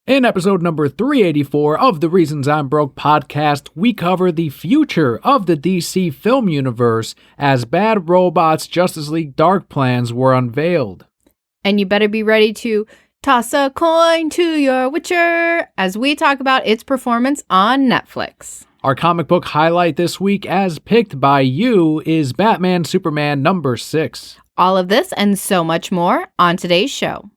In episode number 384 of the Reasons I'm Broke podcast, we cover the future of the DC film universe as Bad Robot's Justice League Dark plans were unveiled. And you better be ready to toss a coin to your Witcher as we talk about its performance on Netflix. Our comic book highlight this week, as picked by you, is Batman Superman number 6. All of this and so much more on today's show.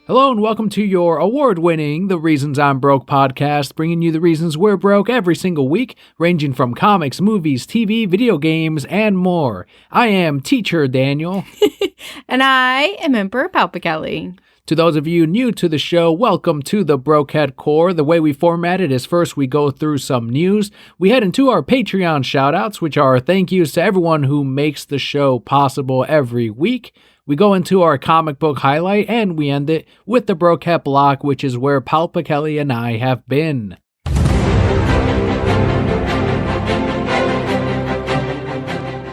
Hello and welcome to your award-winning The Reasons I'm Broke podcast, bringing you the reasons we're broke every single week, ranging from comics, movies, TV, video games, and more. I am Teacher Daniel. And I am Emperor Kelli. To those of you new to the show, welcome to the Brokehead Core. The way we format it is first we go through some news. We head into our Patreon shoutouts, which are thank yous to everyone who makes the show possible every week. We go into our comic book highlight, and we end it with the Brokehead block, which is where Kelli and I have been.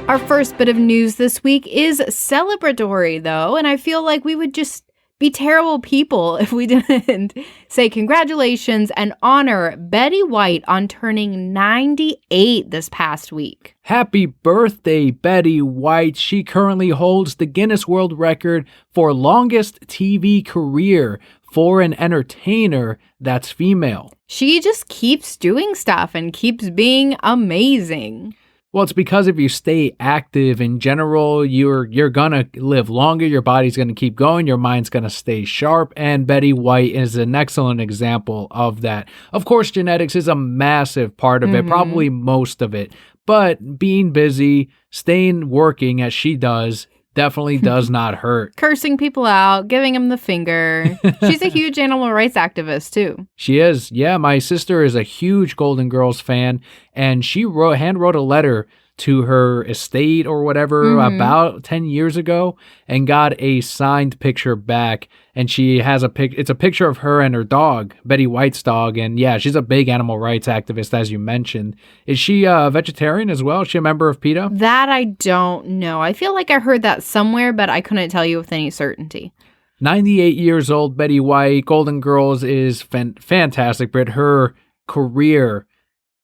Our first bit of news this week is celebratory, though, and I feel like we would just be terrible people if we didn't say congratulations and honor Betty White on turning 98 this past week. Happy birthday, Betty White. She currently holds the Guinness World Record for longest TV career for an entertainer that's female. She just keeps doing stuff and keeps being amazing. Well, it's because if you stay active in general, you're gonna live longer, your body's gonna keep going, your mind's gonna stay sharp, and Betty White is an excellent example of that. Of course, genetics is a massive part of it, probably most of it, but being busy, staying working as she does, definitely does not hurt. Cursing people out, giving them the finger. She's a huge animal rights activist, too. She is. Yeah, my sister is a huge Golden Girls fan, and she hand-wrote a letter to her estate or whatever about 10 years ago and got a signed picture back. And she has it's a picture of her and her dog, Betty White's dog. And yeah, she's a big animal rights activist, as you mentioned. Is she a vegetarian as well? Is she a member of PETA? That I don't know. I feel like I heard that somewhere, but I couldn't tell you with any certainty. 98 years old, Betty White. Golden Girls is fantastic, but her career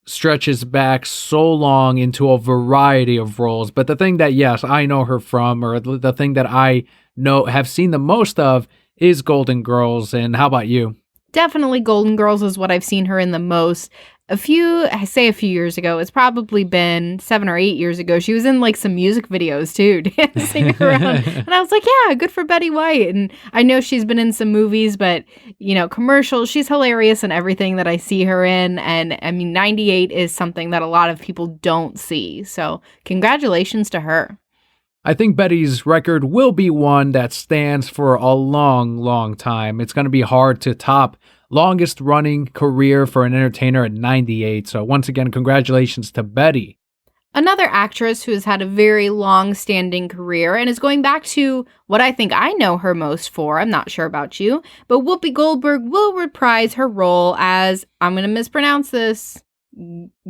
stretches back so long into a variety of roles. But the thing that, yes, I know her from, or the thing that I have seen the most of, is Golden Girls. And how about you? Definitely Golden Girls is what I've seen her in the most. A few years ago, it's probably been 7 or 8 years ago, she was in like some music videos too, dancing around. And I was like, yeah, good for Betty White. And I know she's been in some movies, but, you know, commercials, she's hilarious in everything that I see her in. And I mean, 98 is something that a lot of people don't see. So congratulations to her. I think Betty's record will be one that stands for a long, long time. It's going to be hard to top longest running career for an entertainer at 98. So once again, congratulations to Betty. Another actress who has had a very long-standing career and is going back to what I think I know her most for, I'm not sure about you, but Whoopi Goldberg will reprise her role as, I'm going to mispronounce this,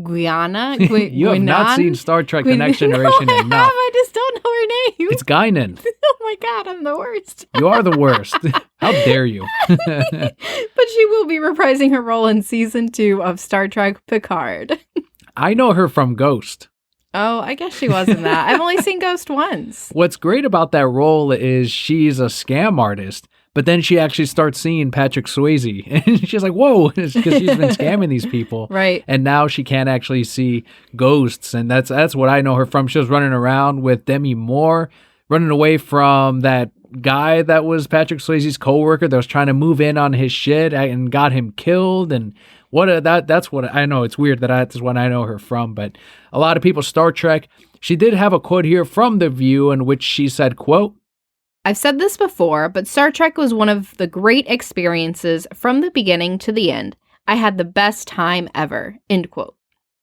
Guyana? You have not seen Star Trek The Next Generation no, enough. I just don't know her name. It's Guinan. Oh my God, I'm the worst. You are the worst. How dare you? But she will be reprising her role in season 2 of Star Trek Picard. I know her from Ghost. Oh, I guess she was in that. I've only seen Ghost once. What's great about that role is she's a scam artist, but then she actually starts seeing Patrick Swayze. And she's like, whoa, it's because she's been scamming these people. Right. And now she can't actually see ghosts. And that's what I know her from. She was running around with Demi Moore, running away from that guy that was Patrick Swayze's coworker that was trying to move in on his shit and got him killed. And that's what I know. It's weird that's what I know her from. But a lot of people, Star Trek. She did have a quote here from The View in which she said, quote, I've said this before, but Star Trek was one of the great experiences from the beginning to the end. I had the best time ever, end quote.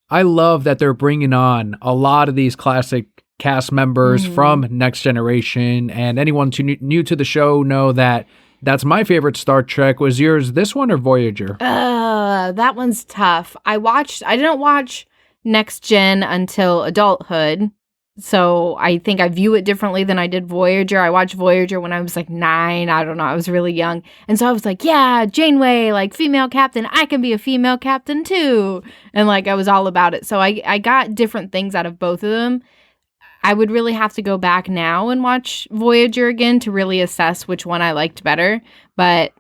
I love that they're bringing on a lot of these classic cast members from Next Generation, and anyone new to the show know that That's my favorite Star Trek. Was yours this one or Voyager? That one's tough. I didn't watch Next Gen until adulthood. So I think I view it differently than I did Voyager. I watched Voyager when I was like 9. I don't know. I was really young. And so I was like, yeah, Janeway, like female captain. I can be a female captain too. And like I was all about it. So I got different things out of both of them. I would really have to go back now and watch Voyager again to really assess which one I liked better. But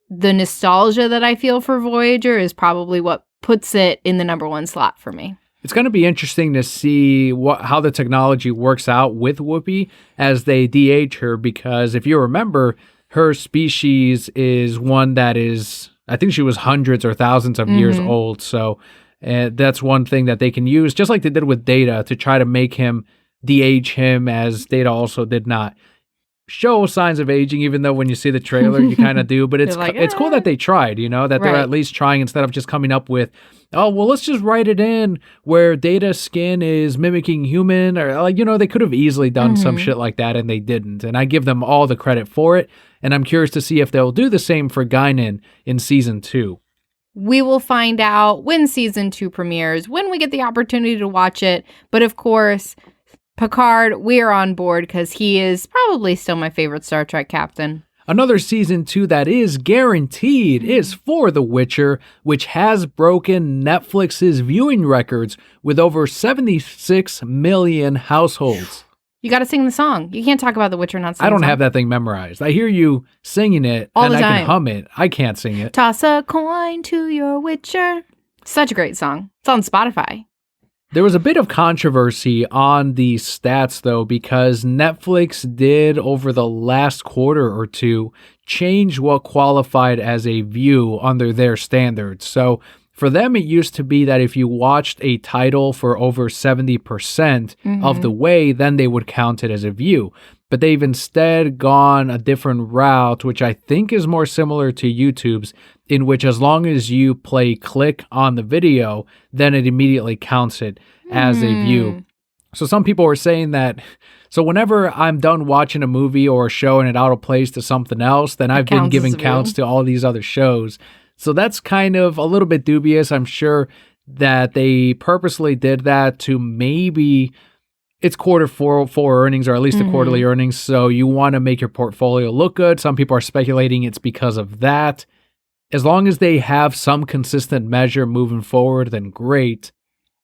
the nostalgia that I feel for Voyager is probably what puts it in the number 1 slot for me. It's going to be interesting to see how the technology works out with Whoopi as they de-age her, because if you remember, her species is one that is, I think she was hundreds or thousands of years old. So that's one thing that they can use, just like they did with Data, to try to make him de-age him, as Data also did not show signs of aging, even though when you see the trailer, you kind of do. But it's like, it's cool that they tried, that they're at least trying instead of just coming up with, oh, well, let's just write it in where Data's skin is mimicking human, or like, they could have easily done some shit like that, and they didn't. And I give them all the credit for it. And I'm curious to see if they'll do the same for Guinan in season 2. We will find out when season 2 premieres, when we get the opportunity to watch it. But of course, Picard, we are on board because he is probably still my favorite Star Trek captain. Another season 2 that is guaranteed is for The Witcher, which has broken Netflix's viewing records with over 76 million households. You got to sing the song. You can't talk about The Witcher not singing I don't have that thing memorized. I hear you singing it all and the I time. can hum it. I can't sing it. Toss a coin to your Witcher. Such a great song. It's on Spotify. There was a bit of controversy on these stats, though, because Netflix did, over the last quarter or two, change what qualified as a view under their standards. So for them, it used to be that if you watched a title for over 70% of the way, then they would count it as a view. But they've instead gone a different route, which I think is more similar to YouTube's, in which as long as you click on the video, then it immediately counts it as a view. So some people were saying that, so whenever I'm done watching a movie or a show and it auto-plays to something else, then I've been giving counts to all these other shows. So that's kind of a little bit dubious. I'm sure that they purposely did that to maybe it's quarter four earnings, or at least the quarterly earnings. So you want to make your portfolio look good. Some people are speculating it's because of that. As long as they have some consistent measure moving forward, then great.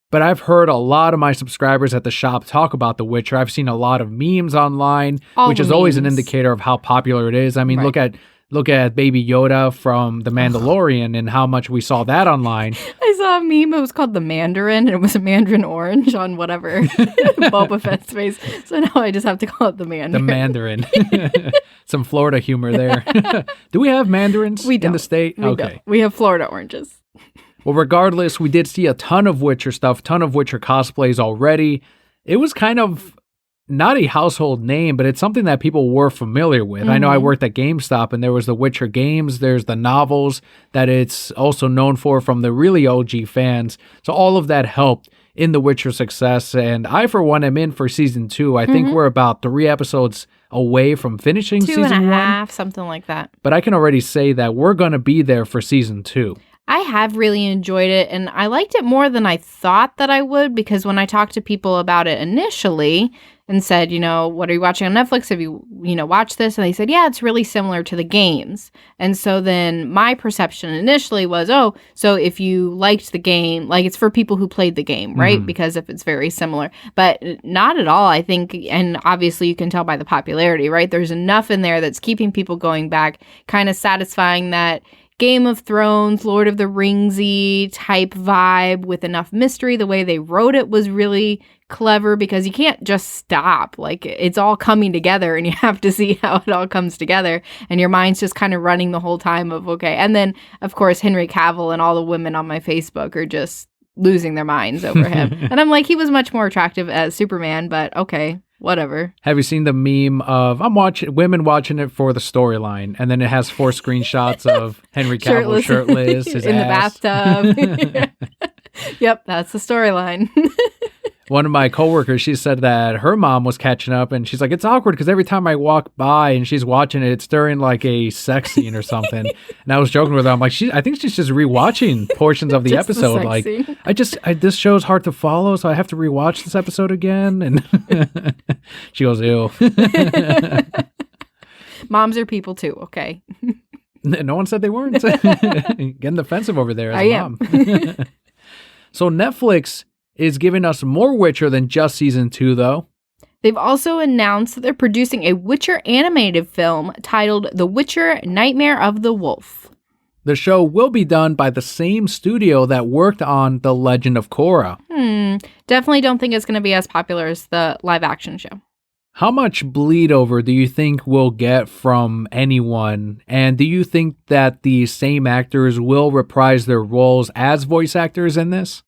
But I've heard a lot of my subscribers at the shop talk about The Witcher. I've seen a lot of memes online, which is always an indicator of how popular it is. I mean, look at Baby Yoda from The Mandalorian and how much we saw that online. I saw a meme. It was called The Mandarin, and it was a mandarin orange on whatever Boba Fett's face. So now I just have to call it The Mandarin. The Mandarin. Some Florida humor there. Do we have mandarins in the state? We don't. We have Florida oranges. Well, regardless, we did see a ton of Witcher stuff, ton of Witcher cosplays already. It was kind of not a household name, but it's something that people were familiar with. I know I worked at GameStop, and there was the Witcher games. There's the novels that it's also known for from the really OG fans. So all of that helped in the Witcher success. And I, for one, am in for season 2. I think we're about 3 episodes away from finishing season 1. 2.5, something like that. But I can already say that we're going to be there for season 2. I have really enjoyed it, and I liked it more than I thought that I would, because when I talked to people about it initially and said, what are you watching on Netflix? Have you, watched this? And they said, yeah, it's really similar to the games. And so then my perception initially was, so if you liked the game, like it's for people who played the game, right? Because if it's very similar, but not at all, I think. And obviously you can tell by the popularity, right? There's enough in there that's keeping people going back, kind of satisfying that Game of Thrones, Lord of the Ringsy type vibe with enough mystery. The way they wrote it was really clever, because you can't just stop. Like, it's all coming together, and you have to see how it all comes together. And your mind's just kind of running the whole time of, okay. And then, of course, Henry Cavill and all the women on my Facebook are just losing their minds over him. And I'm like, he was much more attractive as Superman, but okay. Whatever. Have you seen the meme of women watching it for the storyline, and then it has 4 screenshots of Henry Cavill shirtless his in ass. the bathtub. Yep, that's the storyline. One of my coworkers, she said that her mom was catching up, and she's like, it's awkward because every time I walk by and she's watching it, it's during like a sex scene or something. And I was joking with her. I'm like, I think she's just rewatching portions of the Just the episode. sex Like, scene. this show's hard to follow, so I have to rewatch this episode again. And she goes, ew. Moms are people too, okay? No one said they weren't. Getting defensive over there as a mom. So Netflix is giving us more Witcher than just season 2, though. They've also announced that they're producing a Witcher animated film titled The Witcher: Nightmare of the Wolf. The show will be done by the same studio that worked on The Legend of Korra. Definitely don't think it's going to be as popular as the live action show. How much bleed over do you think we'll get from anyone? And do you think that the same actors will reprise their roles as voice actors in this?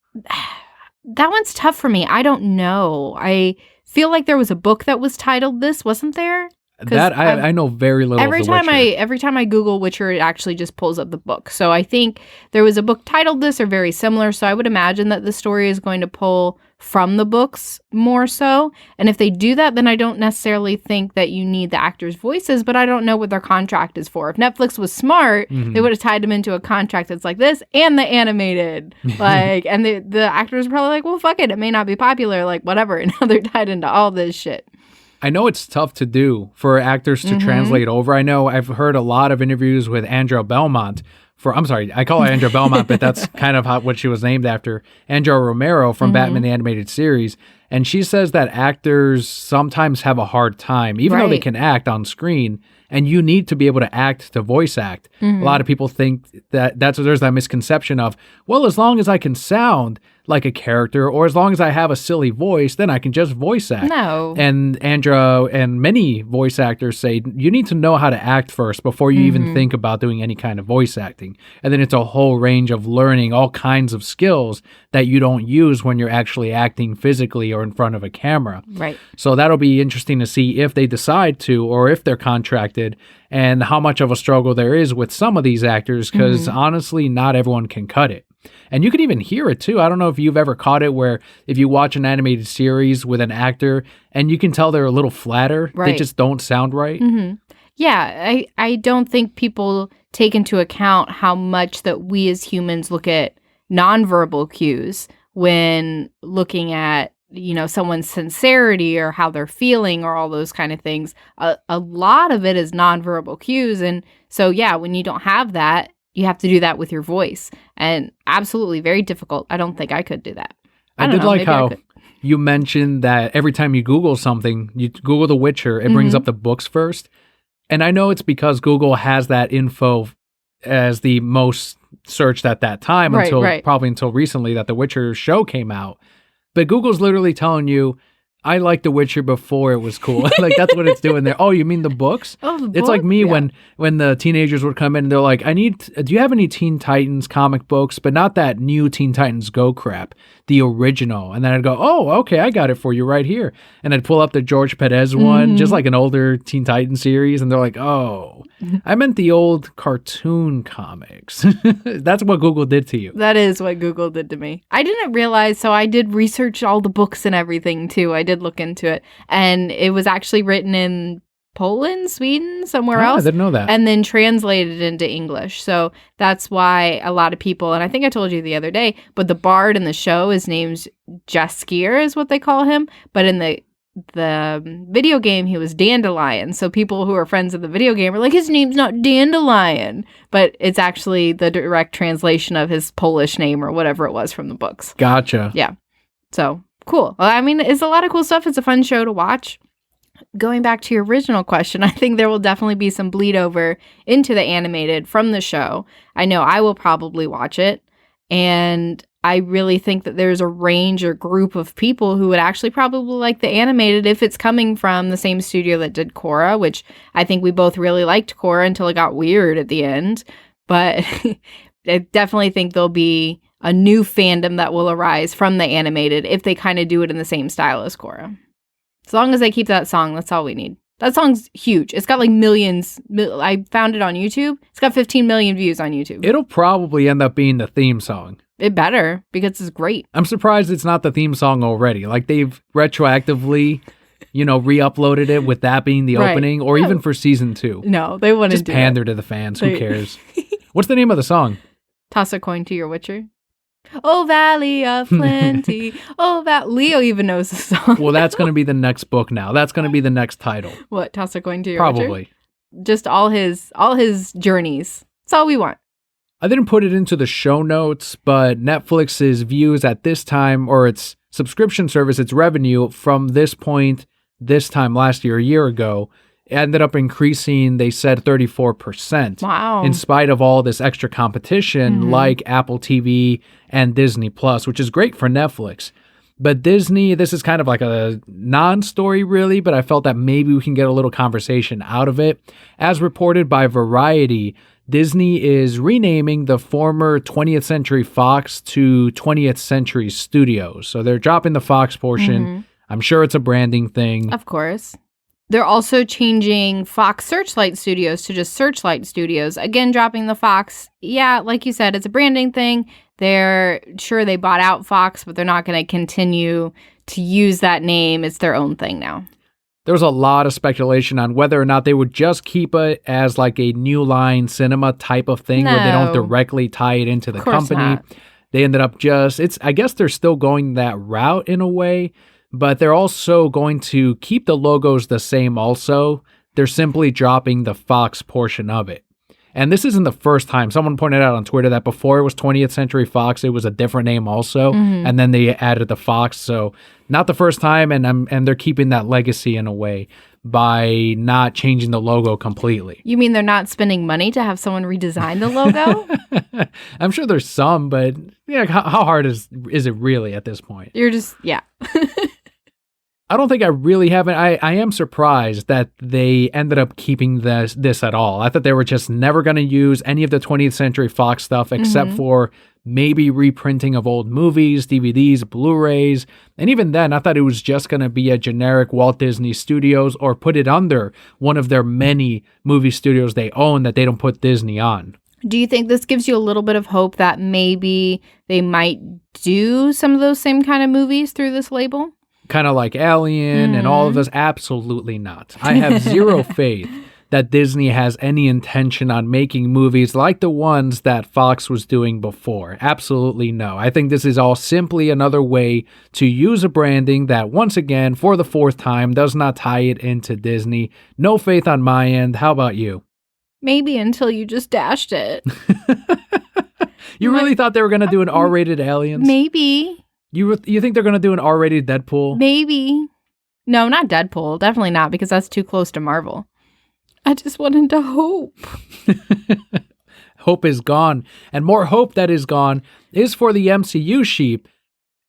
That one's tough for me. I don't know. I feel like there was a book that was titled this, wasn't there? That I know very little every of The time Witcher. every time I Google Witcher, it actually just pulls up the book. So I think there was a book titled this or very similar. So I would imagine that the story is going to pull from the books more so. And if they do that, then I don't necessarily think that you need the actors' voices, but I don't know what their contract is for. If Netflix was smart, they would have tied them into a contract that's like this and the animated. Like, and the actors are probably like, well, fuck it. It may not be popular, like whatever. And now they're tied into all this shit. I know it's tough to do for actors to translate over. I know I've heard a lot of interviews with Andrea Belmont I'm sorry, I call her Andrea Belmont, but that's kind of what she was named after. Andrea Romero from Batman the Animated Series. And she says that actors sometimes have a hard time, even though they can act on screen, and you need to be able to act to voice act. A lot of people think that there's that misconception of, well, as long as I can sound like a character or as long as I have a silly voice, then I can just voice act. No. And Andrea and many voice actors say you need to know how to act first before you even think about doing any kind of voice acting. And then it's a whole range of learning all kinds of skills that you don't use when you're actually acting physically or in front of a camera. Right. So that'll be interesting to see if they decide to or if they're contracted and how much of a struggle there is with some of these actors because honestly, not everyone can cut it. And you can even hear it too. I don't know if you've ever caught it where if you watch an animated series with an actor and you can tell they're a little flatter, they just don't sound right. Yeah, I don't think people take into account how much that we as humans look at nonverbal cues when looking at, you know, someone's sincerity or how they're feeling or all those kind of things. A lot of it is nonverbal cues. And so, yeah, when you don't have that, you have to do that with your voice. And absolutely very difficult. I don't think I could do that. I did like how you mentioned that every time you Google something, you Google The Witcher, it brings up the books first. And I know it's because Google has that info as the most searched at that time probably until recently that The Witcher show came out. But Google's literally telling you, I liked The Witcher before it was cool. Like, that's what it's doing there. Oh, you mean the books? Oh, the It's book? like me Yeah. when the teenagers would come in and they're like, do you have any Teen Titans comic books? But not that new Teen Titans Go crap, the original. And then I'd go, oh, okay, I got it for you right here. And I'd pull up the George Perez one, just like an older Teen Titans series. And they're like, oh, I meant the old cartoon comics. That's what Google did to you. That is what Google did to me. I didn't realize, so I did research all the books and everything too. I did look into it. And it was actually written in Poland, Sweden, somewhere else. I didn't know that. And then translated into English. So that's why a lot of people, and I think I told you the other day, but the bard in the show is named Jaskier is what they call him. But in the video game, he was Dandelion. So people who are friends of the video game are like, his name's not Dandelion. But it's actually the direct translation of his Polish name or whatever it was from the books. Gotcha. Yeah. So cool. Well, I mean, it's a lot of cool stuff. It's a fun show to watch. Going back to your original question, I think there will definitely be some bleed over into the animated from the show. I know I will probably watch it. And I really think that there's a range or group of people who would actually probably like the animated if it's coming from the same studio that did Korra, which I think we both really liked Korra until it got weird at the end. But I definitely think there'll be a new fandom that will arise from the animated if they kind of do it in the same style as Korra. As long as they keep that song, that's all we need. That song's huge. It's got like millions. I found it on YouTube. It's got 15 million views on YouTube. It'll probably end up being the theme song. It better, because it's great. I'm surprised it's not the theme song already. Like they've retroactively, re-uploaded it with that being the opening, or even for season 2. No, they wouldn't just do pander it. to the fans. Who cares? What's the name of the song? Toss a coin to your Witcher. Oh, Valley of Plenty. Leo even knows the song. Well, that's going to be the next book now. That's going to be the next title. What, Toss a coin to your Probably. Witcher? Just all his journeys. That's all we want. I didn't put it into the show notes, but Netflix's views at this time, or its subscription service, its revenue from this point, this time last year, a year ago, ended up increasing, they said 34%. Wow. In spite of all this extra competition like Apple TV and Disney Plus, which is great for Netflix. But Disney, this is kind of like a non-story really, but I felt that maybe we can get a little conversation out of it. As reported by Variety, Disney is renaming the former 20th Century Fox to 20th Century Studios. So they're dropping the Fox portion. I'm sure it's a branding thing. Of course. They're also changing Fox Searchlight Studios to just Searchlight Studios. Again, dropping the Fox. Yeah, like you said, it's a branding thing. They're sure they bought out Fox, but they're not going to continue to use that name. It's their own thing now. There was a lot of speculation on whether or not they would just keep it as like a New Line Cinema type of thing where they don't directly tie it into the company. Not. They ended up I guess they're still going that route in a way. But they're also going to keep the logos the same also. They're simply dropping the Fox portion of it. And this isn't the first time. Someone pointed out on Twitter that before it was 20th Century Fox, it was a different name also. And then they added the Fox. So not the first time, and they're keeping that legacy in a way by not changing the logo completely. You mean they're not spending money to have someone redesign the logo? I'm sure there's some, but how hard is it really at this point? You're just, yeah. I don't think I really haven't. I am surprised that they ended up keeping this at all. I thought they were just never going to use any of the 20th Century Fox stuff except for maybe reprinting of old movies, DVDs, Blu-rays. And even then, I thought it was just going to be a generic Walt Disney Studios or put it under one of their many movie studios they own that they don't put Disney on. Do you think this gives you a little bit of hope that maybe they might do some of those same kind of movies through this label? Kind of like Alien and all of those? Absolutely not. I have zero faith that Disney has any intention on making movies like the ones that Fox was doing before. Absolutely no. I think this is all simply another way to use a branding that, once again, for the fourth time, does not tie it into Disney. No faith on my end. How about you? Maybe until you just dashed it. You really thought they were going to do an R-rated Aliens? Maybe. You think they're going to do an R-rated Deadpool? Maybe. No, not Deadpool. Definitely not, because that's too close to Marvel. I just wanted to hope. Hope is gone. And more hope that is gone is for the MCU sheep,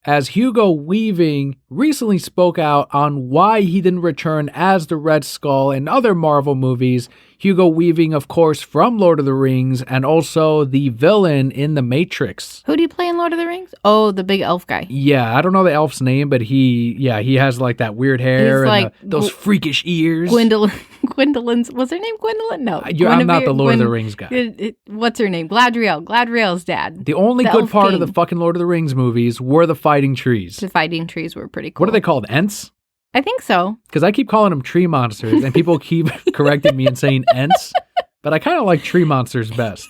as Hugo Weaving recently spoke out on why he didn't return as the Red Skull in other Marvel movies. Hugo Weaving, of course, from Lord of the Rings, and also the villain in The Matrix. Who do you play in Lord of the Rings? Oh, the big elf guy. Yeah, I don't know the elf's name, but he has like that weird hair and like those freakish ears. Gwendolyn's, was her name Gwendolyn? No. I'm not the Lord of the Rings guy. What's her name? Gladriel. Gladriel's dad. The only good part of the fucking Lord of the Rings movies were the fighting trees. The fighting trees were pretty cool. What are they called? Ents? I think so. Because I keep calling them tree monsters, and people keep correcting me and saying Ents, but I kind of like tree monsters best.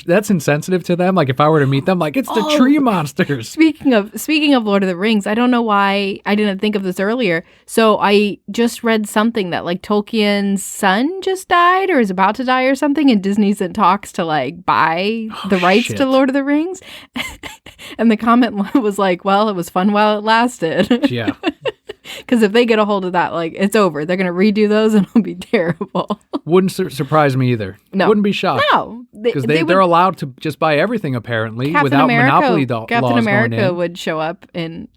That's insensitive to them. Like if I were to meet them, like it's the tree monsters. Speaking of Lord of the Rings, I don't know why I didn't think of this earlier. So I just read something that like Tolkien's son just died or is about to die or something, and Disney's in talks to like buy the rights to Lord of the Rings. And the comment was like, "Well, it was fun while it lasted." Yeah. Because if they get a hold of that, like, it's over. They're going to redo those and it'll be terrible. Wouldn't surprise me either. No. Wouldn't be shocked. No. Because they're allowed to just buy everything, apparently, without monopoly laws going in. Captain America would show up in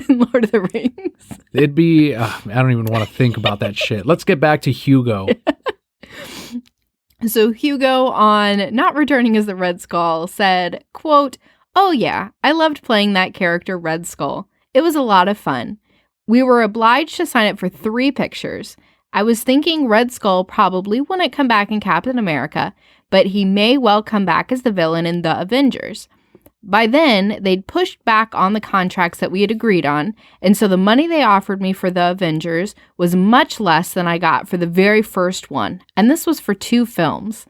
Lord of the Rings. It'd be, I don't even want to think about that shit. Let's get back to Hugo. So Hugo, on not returning as the Red Skull, said, quote, "Oh yeah, I loved playing that character Red Skull. It was a lot of fun. We were obliged to sign up for 3 pictures. I was thinking Red Skull probably wouldn't come back in Captain America, but he may well come back as the villain in The Avengers. By then, they'd pushed back on the contracts that we had agreed on, and so the money they offered me for The Avengers was much less than I got for the very first one, and this was for 2 films.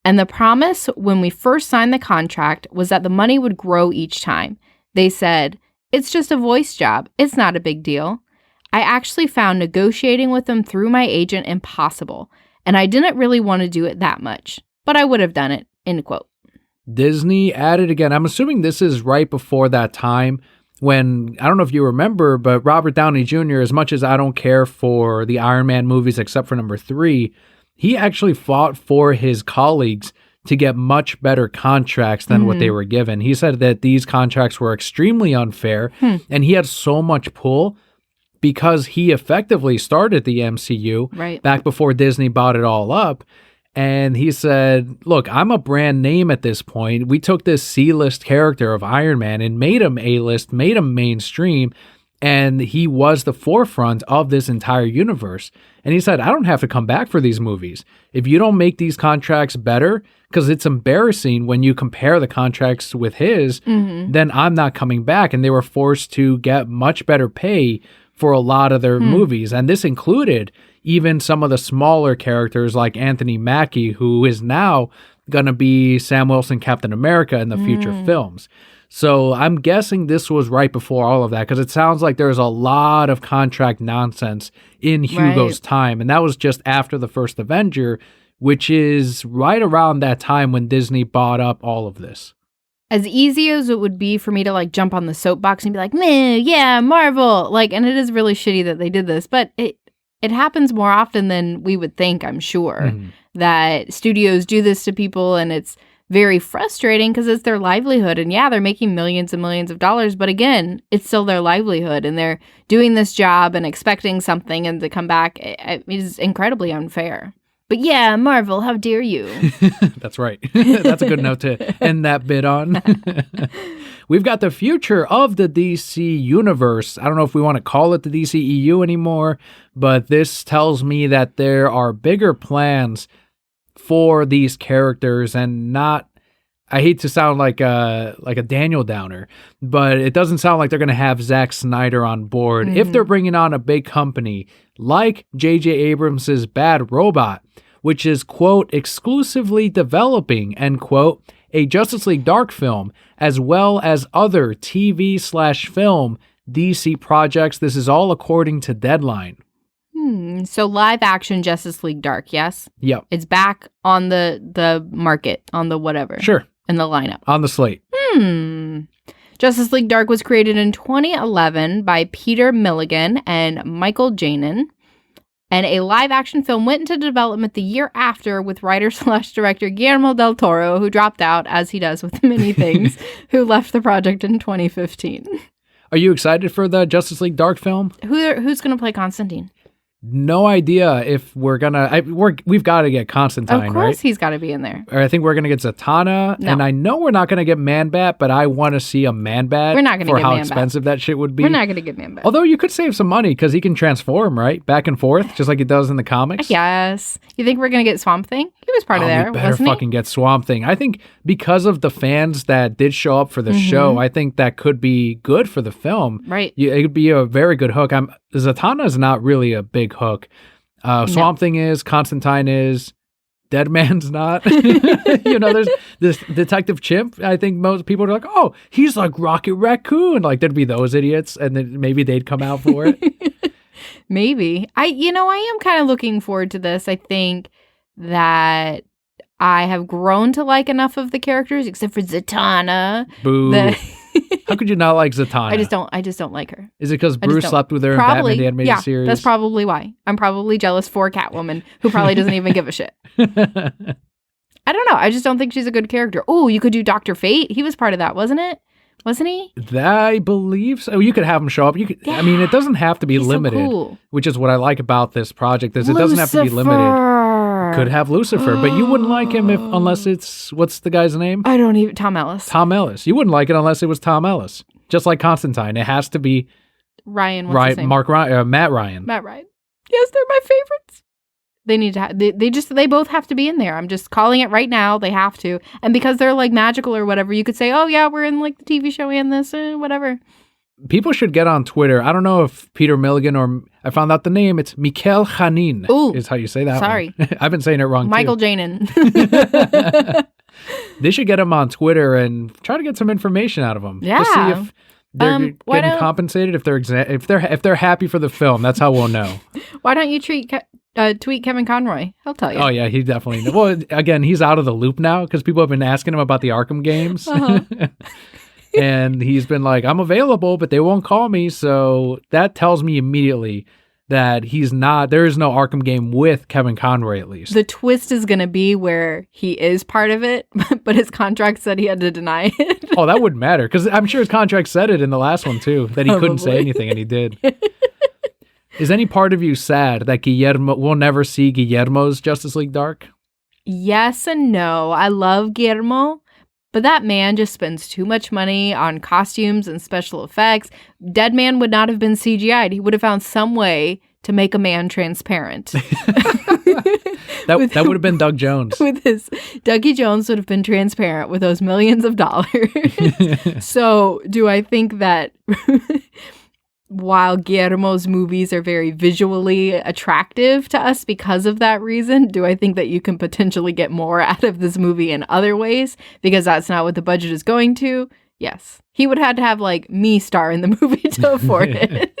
And the promise when we first signed the contract was that the money would grow each time. They said, "It's just a voice job. It's not a big deal." I actually found negotiating with them through my agent impossible, and I didn't really want to do it that much, but I would have done it, end quote. Disney added again. I'm assuming this is right before that time when, I don't know if you remember, but Robert Downey Jr., as much as I don't care for the Iron Man movies except for number 3, he actually fought for his colleagues to get much better contracts than what they were given. He said that these contracts were extremely unfair, and he had so much pull because he effectively started the MCU back before Disney bought it all up. And he said, look, I'm a brand name at this point. We took this C-list character of Iron Man and made him A-list, made him mainstream, and he was the forefront of this entire universe. And he said, I don't have to come back for these movies. If you don't make these contracts better, because it's embarrassing when you compare the contracts with his, then I'm not coming back. And they were forced to get much better pay for a lot of their movies. And this included even some of the smaller characters like Anthony Mackie, who is now going to be Sam Wilson Captain America in the future films. So I'm guessing this was right before all of that, because it sounds like there's a lot of contract nonsense in Hugo's time. And that was just after the first Avenger, which is right around that time when Disney bought up all of this. As easy as it would be for me to like jump on the soapbox and be like, meh, yeah, Marvel. Like, and it is really shitty that they did this, but it happens more often than we would think, I'm sure, that studios do this to people, and it's very frustrating because it's their livelihood. And yeah, they're making millions and millions of dollars, but again, it's still their livelihood, and they're doing this job and expecting something and to come back. It is incredibly unfair. But yeah, Marvel, how dare you? That's right. That's a good note to end that bit on. We've got the future of the DC universe. I don't know if we want to call it the DCEU anymore, but this tells me that there are bigger plans for these characters, and not, I hate to sound like a Daniel Downer, but it doesn't sound like they're going to have Zack Snyder on board. If they're bringing on a big company like J.J. Abrams' Bad Robot, which is, quote, exclusively developing, end quote, a Justice League Dark film, as well as other TV/film DC projects. This is all according to Deadline. So live action Justice League Dark, yes? Yep. It's back on the market, on the whatever. Sure. In the lineup. On the slate. Justice League Dark was created in 2011 by Peter Milligan and Michael Janin. And a live-action film went into development the year after with writer/director Guillermo del Toro, who dropped out, as he does with many things, who left the project in 2015. Are you excited for the Justice League Dark film? Who's going to play Constantine? No idea if we're gonna. We've got to get Constantine, right? Of course, he's got to be in there. Or I think we're gonna get Zatanna, and I know we're not gonna get Man-Bat, but I want to see a Man-Bat. We're not gonna for get how Man-Bat. expensive that shit would be. We're not going to get Man-Bat. Although you could save some money because he can transform, right, back and forth, just like he does in the comics. Yes. You think we're going to get Swamp Thing? He was part of there, we better wasn't fucking get Swamp Thing. I think because of the fans that did show up for the show, I think that could be good for the film. Right. It could be a very good hook. Zatanna is not really a big hook. Swamp Thing is, Constantine is, Dead Man's not. There's this Detective Chimp. I think most people are like, oh, he's like Rocket Raccoon. Like, there'd be those idiots, and then maybe they'd come out for it. Maybe. I am kind of looking forward to this. I think that I have grown to like enough of the characters, except for Zatanna. Boo. How could you not like Zatanna? I just don't like her. Is it because Bruce slept with her in Batman the Animated Series? That's probably why. I'm probably jealous for Catwoman, who probably doesn't even give a shit. I don't know. I just don't think she's a good character. Oh, you could do Dr. Fate. He was part of that, wasn't he? I believe so. You could have him show up. Yeah. I mean, it doesn't have to be limited, so cool. Which is what I like about this project. Is it doesn't have to be limited. Could have Lucifer, but you wouldn't like him unless it's, what's the guy's name? Tom Ellis. Tom Ellis. You wouldn't like it unless it was Tom Ellis. Just like Constantine. It has to be Ryan, what's his name? Matt Ryan. Matt Ryan. Yes, they're my favorites. They need to. They both have to be in there. I'm just calling it right now. They have to, and because they're like magical or whatever, you could say, "Oh yeah, we're in like the TV show and this, whatever." People should get on Twitter. I don't know if Peter Milligan or I found out the name. It's Mikel Hanin. Ooh, is how you say that. Sorry, I've been saying it wrong. Michael too. Janin. They should get him on Twitter and try to get some information out of him. Yeah. Just see if they're getting compensated. If they're happy for the film, that's how we'll know. Why don't you tweet Kevin Conroy? He'll tell you. Oh yeah, he definitely. Well, again, he's out of the loop now because people have been asking him about the Arkham games. Uh-huh. And he's been like, I'm available, but they won't call me. So that tells me immediately that there is no Arkham game with Kevin Conroy, at least. The twist is going to be where he is part of it, but his contract said he had to deny it. Oh, that wouldn't matter, because I'm sure his contract said it in the last one, too, that he couldn't say anything, and he did. Is any part of you sad that we'll never see Guillermo's Justice League Dark? Yes and no. I love Guillermo. But that man just spends too much money on costumes and special effects. Dead Man would not have been CGI'd. He would have found some way to make a man transparent. that would have been Doug Jones. Dougie Jones would have been transparent with those millions of dollars. So do I think that while Guillermo's movies are very visually attractive to us because of that reason, do I think that you can potentially get more out of this movie in other ways because that's not what the budget is going to? Yes. He would have to have like me star in the movie to afford it.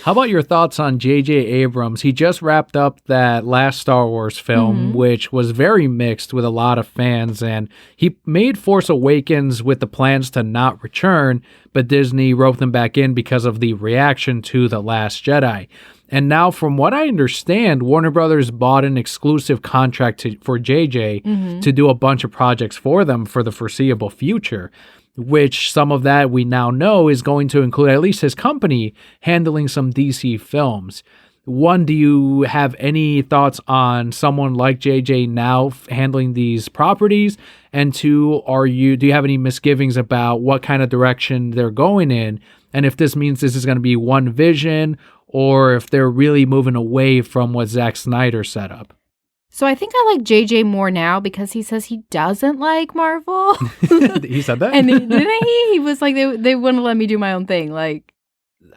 How about your thoughts on J.J. Abrams? He just wrapped up that last Star Wars film, which was very mixed with a lot of fans, and he made Force Awakens with the plans to not return, but Disney roped them back in because of the reaction to The Last Jedi. And now, from what I understand, Warner Brothers bought an exclusive contract for J.J. to do a bunch of projects for them for the foreseeable future, which some of that we now know is going to include at least his company handling some DC films. One, do you have any thoughts on someone like JJ now handling these properties? And two, do you have any misgivings about what kind of direction they're going in? And if this means this is going to be one vision, or if they're really moving away from what Zack Snyder set up? So I think I like JJ more now because he says he doesn't like Marvel. He said that? And didn't he? He was like, they wouldn't let me do my own thing. Like,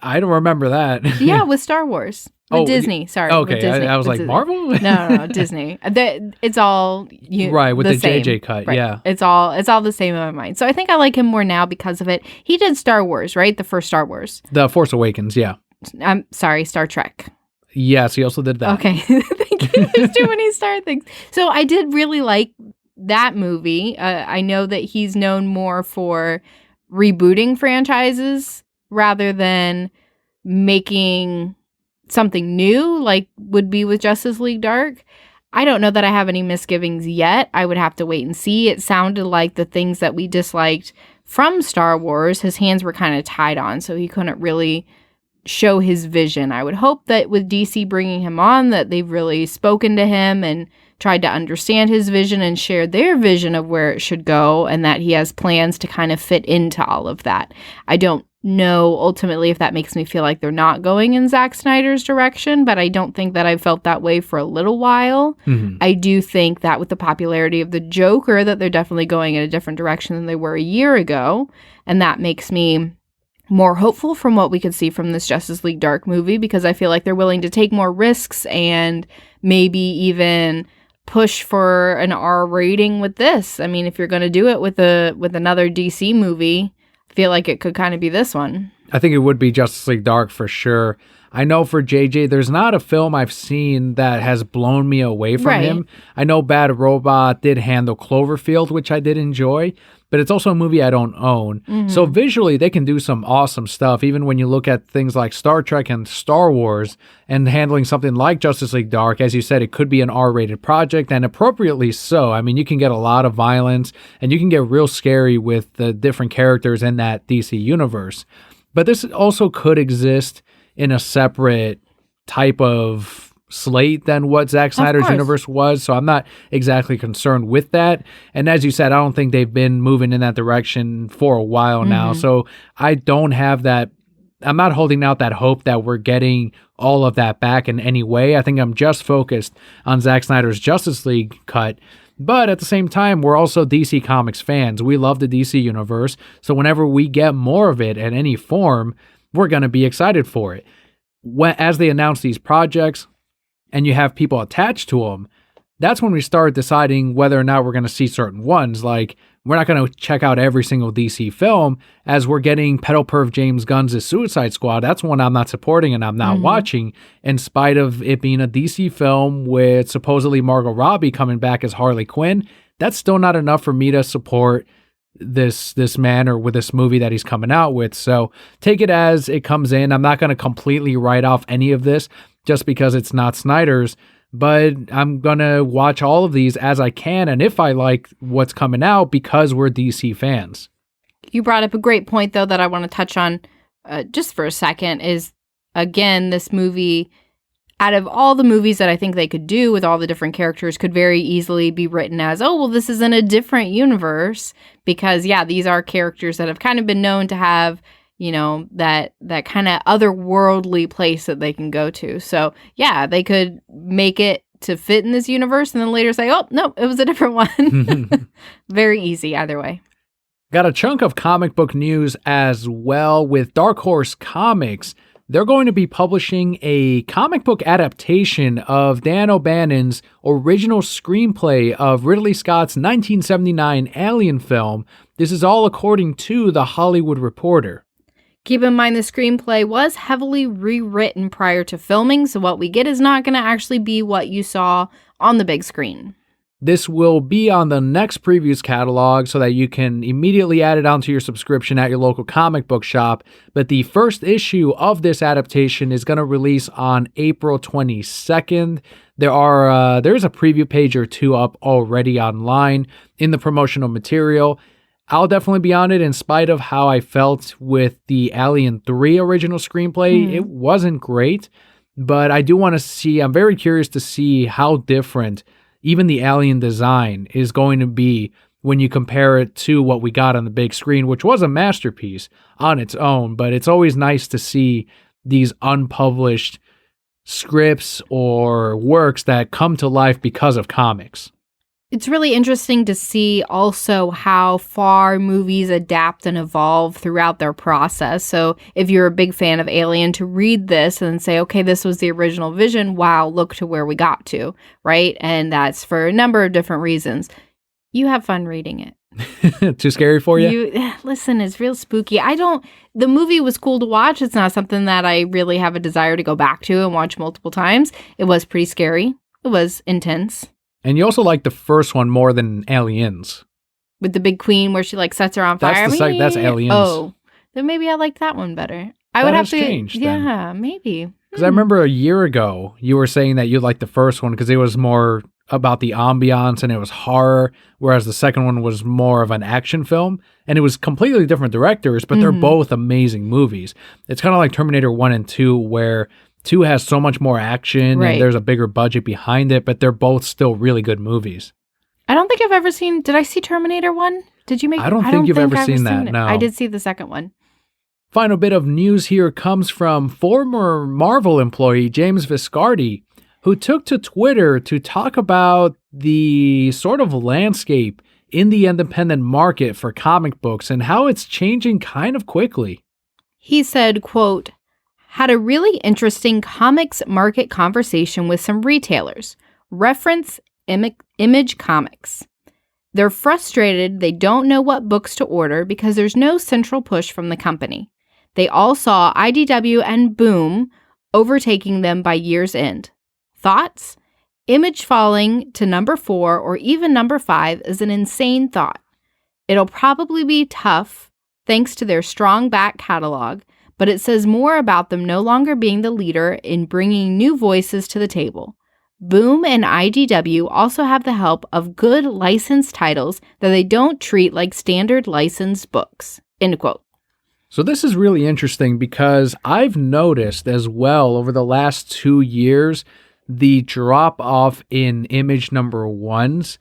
I don't remember that. Yeah, with Star Wars. With Disney, sorry. Okay, with Disney. I was like, Disney. Marvel? No, Disney. It's all right, with the same. JJ cut, right. Yeah. It's all the same in my mind. So I think I like him more now because of it. He did Star Wars, right? The first Star Wars. The Force Awakens, yeah. I'm sorry, Star Trek. Yes, he also did that. Okay. Thank you. There's too many Star things. So I did really like that movie. I know that he's known more for rebooting franchises rather than making something new, like would be with Justice League Dark. I don't know that I have any misgivings yet. I would have to wait and see. It sounded like the things that we disliked from Star Wars, his hands were kind of tied on, so he couldn't really show his vision. I would hope that with DC bringing him on, that they've really spoken to him and tried to understand his vision and share their vision of where it should go, and that he has plans to kind of fit into all of that. I don't know ultimately if that makes me feel like they're not going in Zack Snyder's direction, but I don't think that I've felt that way for a little while. I do think that with the popularity of the Joker, that they're definitely going in a different direction than they were a year ago, and that makes me more hopeful from what we could see from this Justice League Dark movie, because I feel like they're willing to take more risks and maybe even push for an R rating with this. I mean, if you're going to do it with another DC movie, I feel like it could kind of be this one. I think it would be Justice League Dark for sure. I know for JJ, there's not a film I've seen that has blown me away from him. I know Bad Robot did handle Cloverfield, which I did enjoy, but it's also a movie I don't own. So visually, they can do some awesome stuff, even when you look at things like Star Trek and Star Wars, and handling something like Justice League Dark. As you said, it could be an R-rated project, and appropriately so. I mean, you can get a lot of violence, and you can get real scary with the different characters in that DC universe. But this also could exist in a separate type of slate than what Zack Snyder's universe was, so I'm not exactly concerned with that. And as you said, I don't think they've been moving in that direction for a while now, so I don't have that I'm not holding out that hope that we're getting all of that back in any way. I think I'm just focused on Zack Snyder's Justice League cut. But at the same time, we're also DC Comics fans. We love the DC universe. So whenever we get more of it in any form, we're going to be excited for it. As they announce these projects and you have people attached to them, that's when we start deciding whether or not we're going to see certain ones. Like, we're not going to check out every single DC film, as we're getting Pedal Perv James Gunn's Suicide Squad. That's one I'm not supporting and I'm not watching, in spite of it being a DC film with supposedly Margot Robbie coming back as Harley Quinn. That's still not enough for me to support this man or with this movie that he's coming out with. So take it as it comes in. I'm not going to completely write off any of this just because it's not Snyder's. But I'm going to watch all of these as I can, and if I like what's coming out, because we're DC fans. You brought up a great point, though, that I want to touch on just for a second, is, again, this movie, out of all the movies that I think they could do with all the different characters, could very easily be written as, oh, well, this is in a different universe, because, yeah, these are characters that have kind of been known to have, you know, that kind of otherworldly place that they can go to. So, yeah, they could make it to fit in this universe and then later say, oh, no, it was a different one. Very easy either way. Got a chunk of comic book news as well with Dark Horse Comics. They're going to be publishing a comic book adaptation of Dan O'Bannon's original screenplay of Ridley Scott's 1979 Alien film. This is all according to The Hollywood Reporter. Keep in mind the screenplay was heavily rewritten prior to filming, so what we get is not going to actually be what you saw on the big screen. This will be on the next previews catalog so that you can immediately add it onto your subscription at your local comic book shop. But the first issue of this adaptation is going to release on April 22nd. There's a preview page or two up already online in the promotional material. I'll definitely be on it in spite of how I felt with the Alien 3 original screenplay. It wasn't great, but I do want to see, I'm very curious to see how different even the Alien design is going to be when you compare it to what we got on the big screen, which was a masterpiece on its own. But it's always nice to see these unpublished scripts or works that come to life because of comics. It's really interesting to see also how far movies adapt and evolve throughout their process. So if you're a big fan of Alien, to read this and say, okay, this was the original vision, wow, look to where we got to, right? And that's for a number of different reasons. You have fun reading it. Too scary for you? Listen, it's real spooky. The movie was cool to watch. It's not something that I really have a desire to go back to and watch multiple times. It was pretty scary. It was intense. And you also like the first one more than Aliens. With the big queen where she like sets her on fire. That's Aliens. Oh, then maybe I like that one better. I would have to change. Yeah, maybe. Because I remember a year ago you were saying that you liked the first one because it was more about the ambiance and it was horror, whereas the second one was more of an action film. And it was completely different directors, but they're both amazing movies. It's kind of like Terminator 1 and 2, where 2 has so much more action and there's a bigger budget behind it, but they're both still really good movies. I don't think I've ever seen... Did I see Terminator 1? Did you make... I don't think you've ever seen that, no. I did see the second one. Final bit of news here comes from former Marvel employee James Viscardi, who took to Twitter to talk about the sort of landscape in the independent market for comic books and how it's changing kind of quickly. He said, quote, had a really interesting comics market conversation with some retailers. Reference Image Comics. They're frustrated they don't know what books to order because there's no central push from the company. They all saw IDW and Boom overtaking them by year's end. Thoughts? Image falling to number 4 or even number 5 is an insane thought. It'll probably be tough thanks to their strong back catalog, but it says more about them no longer being the leader in bringing new voices to the table. Boom and IDW also have the help of good licensed titles that they don't treat like standard licensed books. End quote. So this is really interesting because I've noticed as well over the last 2 years the drop off in Image number 1s,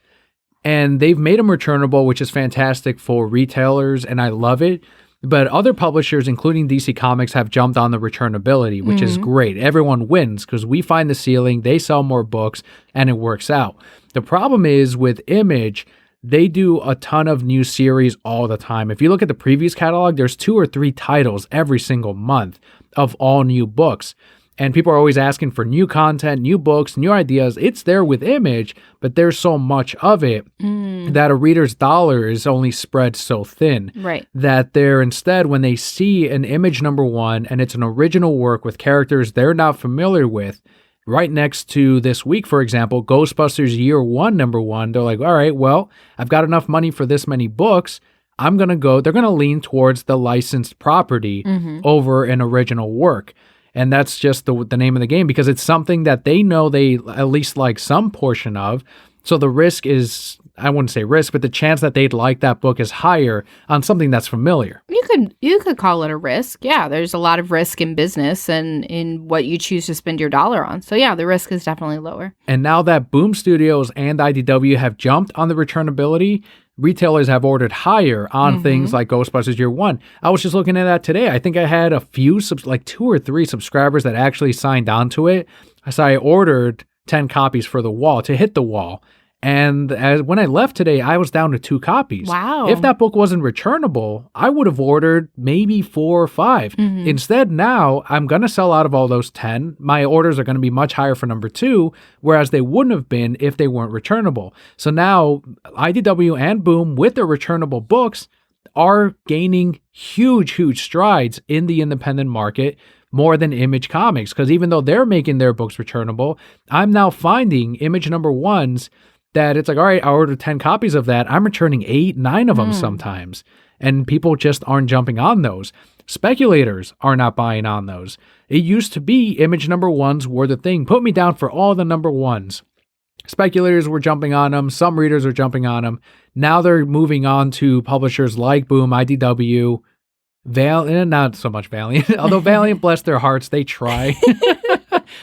and they've made them returnable, which is fantastic for retailers, and I love it. But other publishers, including DC Comics, have jumped on the returnability, which is great. Everyone wins because we find the ceiling, they sell more books, and it works out. The problem is with Image, they do a ton of new series all the time. If you look at the previous catalog, there's 2 or 3 titles every single month of all new books. And people are always asking for new content, new books, new ideas. It's there with Image, but there's so much of it that a reader's dollar is only spread so thin. Right. That they're instead, when they see an Image #1 and it's an original work with characters they're not familiar with, right next to this week, for example, Ghostbusters Year 1 #1, they're like, all right, well, I've got enough money for this many books. They're going to lean towards the licensed property over an original work. And that's just the name of the game because it's something that they know they at least like some portion of. So the risk is, I wouldn't say risk, but the chance that they'd like that book is higher on something that's familiar. You could call it a risk. Yeah, there's a lot of risk in business and in what you choose to spend your dollar on. So yeah, the risk is definitely lower. And now that Boom Studios and IDW have jumped on the returnability, retailers have ordered higher on things like Ghostbusters Year 1. I was just looking at that today. I think I had a few, like 2 or 3 subscribers that actually signed on to it. So I ordered 10 copies for the wall to hit the wall. And when I left today, I was down to 2 copies. Wow. If that book wasn't returnable, I would have ordered maybe 4 or 5. Instead, now I'm going to sell out of all those 10. My orders are going to be much higher for #2, whereas they wouldn't have been if they weren't returnable. So now IDW and Boom, with their returnable books, are gaining huge, huge strides in the independent market, more than Image Comics. Because even though they're making their books returnable, I'm now finding Image #1s that it's like, all right, I ordered 10 copies of that. I'm returning 8, 9 of them sometimes. And people just aren't jumping on those. Speculators are not buying on those. It used to be Image #1s were the thing. Put me down for all the #1s. Speculators were jumping on them. Some readers are jumping on them. Now they're moving on to publishers like Boom, IDW, not so much Valiant. Although Valiant, bless their hearts, they try.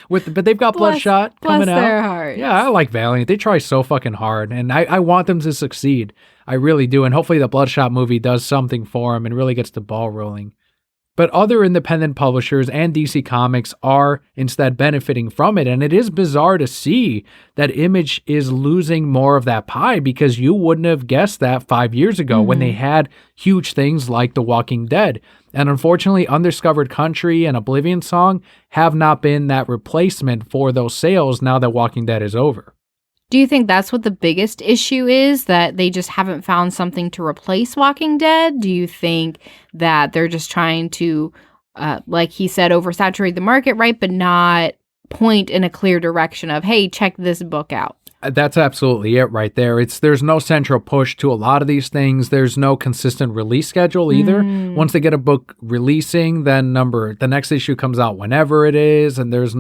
But they've got Bloodshot coming out. Bless their hearts. Yeah, I like Valiant. They try so fucking hard, and I want them to succeed. I really do, and hopefully the Bloodshot movie does something for them and really gets the ball rolling. But other independent publishers and DC Comics are instead benefiting from it, and it is bizarre to see that Image is losing more of that pie because you wouldn't have guessed that 5 years ago when they had huge things like The Walking Dead. And unfortunately, Undiscovered Country and Oblivion Song have not been that replacement for those sales now that Walking Dead is over. Do you think that's what the biggest issue is, that they just haven't found something to replace Walking Dead? Do you think that they're just trying to, like he said, oversaturate the market, right, but not point in a clear direction of, hey, check this book out? That's absolutely it right there. There's no central push to a lot of these things. There's no consistent release schedule either. Once they get a book releasing, then the next issue comes out whenever it is, and there's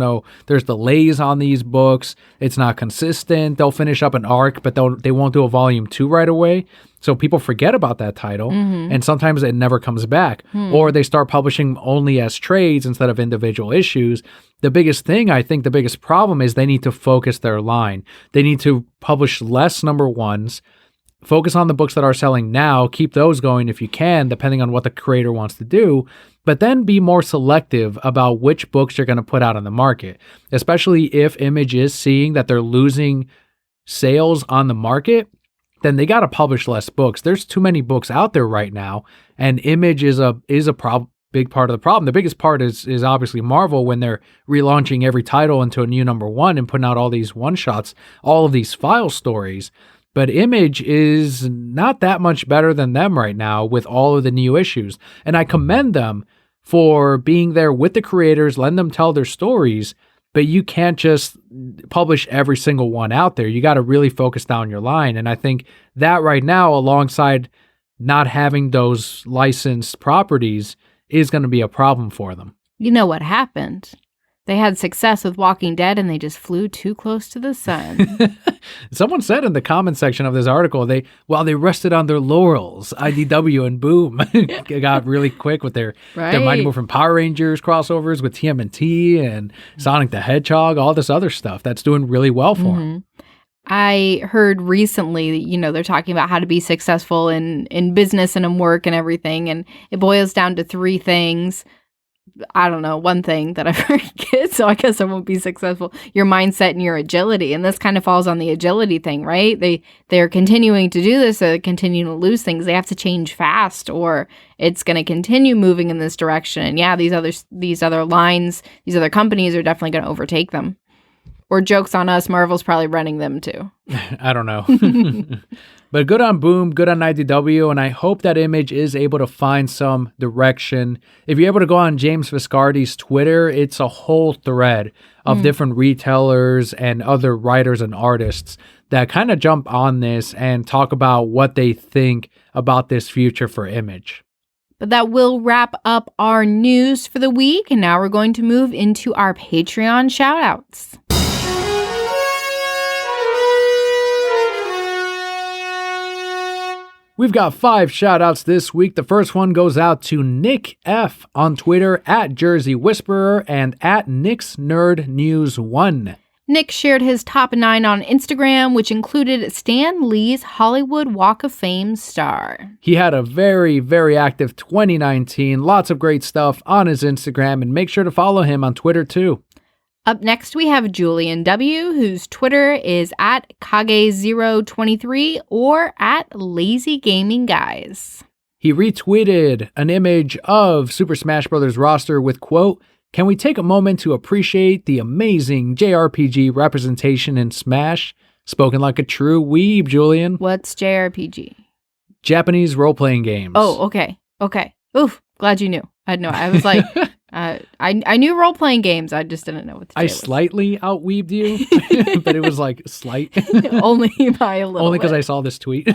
delays on these books. It's not consistent. They'll finish up an arc, but they won't do a volume 2 right away. So people forget about that title, and sometimes it never comes back. Or they start publishing only as trades instead of individual issues. The biggest thing, I think the biggest problem is they need to focus their line. They need to publish less #1s, focus on the books that are selling now, keep those going if you can, depending on what the creator wants to do, but then be more selective about which books you're going to put out on the market, especially if Image is seeing that they're losing sales on the market. Then they got to publish less books. There's too many books out there right now, and Image is a big part of the problem. The biggest part is obviously Marvel when they're relaunching every title into a new #1 and putting out all these one-shots, all of these file stories. But Image is not that much better than them right now with all of the new issues. And I commend them for being there with the creators, letting them tell their stories, but you can't just publish every single one out there. You got to really focus down your line. And I think that right now, alongside not having those licensed properties, is going to be a problem for them. You know what happened? They had success with Walking Dead and they just flew too close to the sun. Someone said in the comment section of this article, they rested on their laurels. IDW and Boom got really quick with their Mighty Morphin Power Rangers crossovers with TMNT and Sonic the Hedgehog, all this other stuff that's doing really well for them. I heard recently, they're talking about how to be successful in business and in work and everything. And it boils down to three things. I don't know, one thing that I've heard kids, so I guess I won't be successful. Your mindset and your agility. And this kind of falls on the agility thing, right? They're continuing to do this, so they continue to lose things. They have to change fast or it's going to continue moving in this direction. And yeah, these other lines, these other companies are definitely going to overtake them. Or joke's on us, Marvel's probably running them too. I don't know. But good on Boom, good on IDW, and I hope that Image is able to find some direction. If you're able to go on James Viscardi's Twitter, it's a whole thread of different retailers and other writers and artists that kind of jump on this and talk about what they think about this future for Image. But that will wrap up our news for the week, and now we're going to move into our Patreon shoutouts. We've got 5 shout-outs this week. The first one goes out to Nick F. on Twitter, at Jersey Whisperer, and at Nick's Nerd News 1. Nick shared his top 9 on Instagram, which included Stan Lee's Hollywood Walk of Fame star. He had a very, very active 2019. Lots of great stuff on his Instagram, and make sure to follow him on Twitter too. Up next, we have Julian W., whose Twitter is at Kage023 or at Lazy Gaming Guys. He retweeted an image of Super Smash Bros. Roster with, quote, "Can we take a moment to appreciate the amazing JRPG representation in Smash? Spoken like a true weeb, Julian." What's JRPG? Japanese role-playing games. Oh, okay. Oof, glad you knew. I know. I was like... I knew role-playing games. I just didn't know what to do. I slightly out-weebed you, but it was like slight. Only by a little Only because bit. I saw this tweet.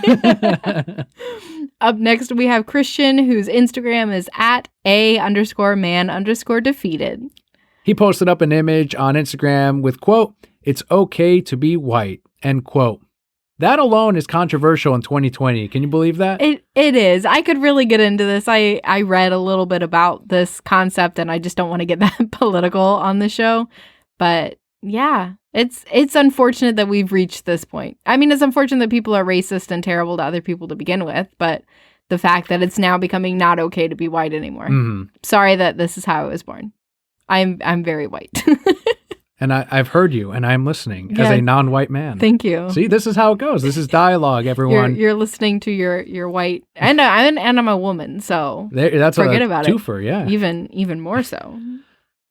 Up next, we have Christian, whose Instagram is at @A_man_defeated. He posted up an image on Instagram with, quote, "It's okay to be white," end quote. That alone is controversial in 2020. Can you believe that? It is. I could really get into this. I read a little bit about this concept, and I just don't want to get that political on the show. But yeah, it's unfortunate that we've reached this point. I mean, it's unfortunate that people are racist and terrible to other people to begin with, but the fact that it's now becoming not okay to be white anymore. Mm-hmm. Sorry that this is how I was born. I'm very white. And I've heard you, and I'm listening as Yeah. a non-white man. Thank you. See, this is how it goes. This is dialogue, everyone. You're listening to your white, and I'm a woman, so That's forget a about twofer, it. yeah. Even more so.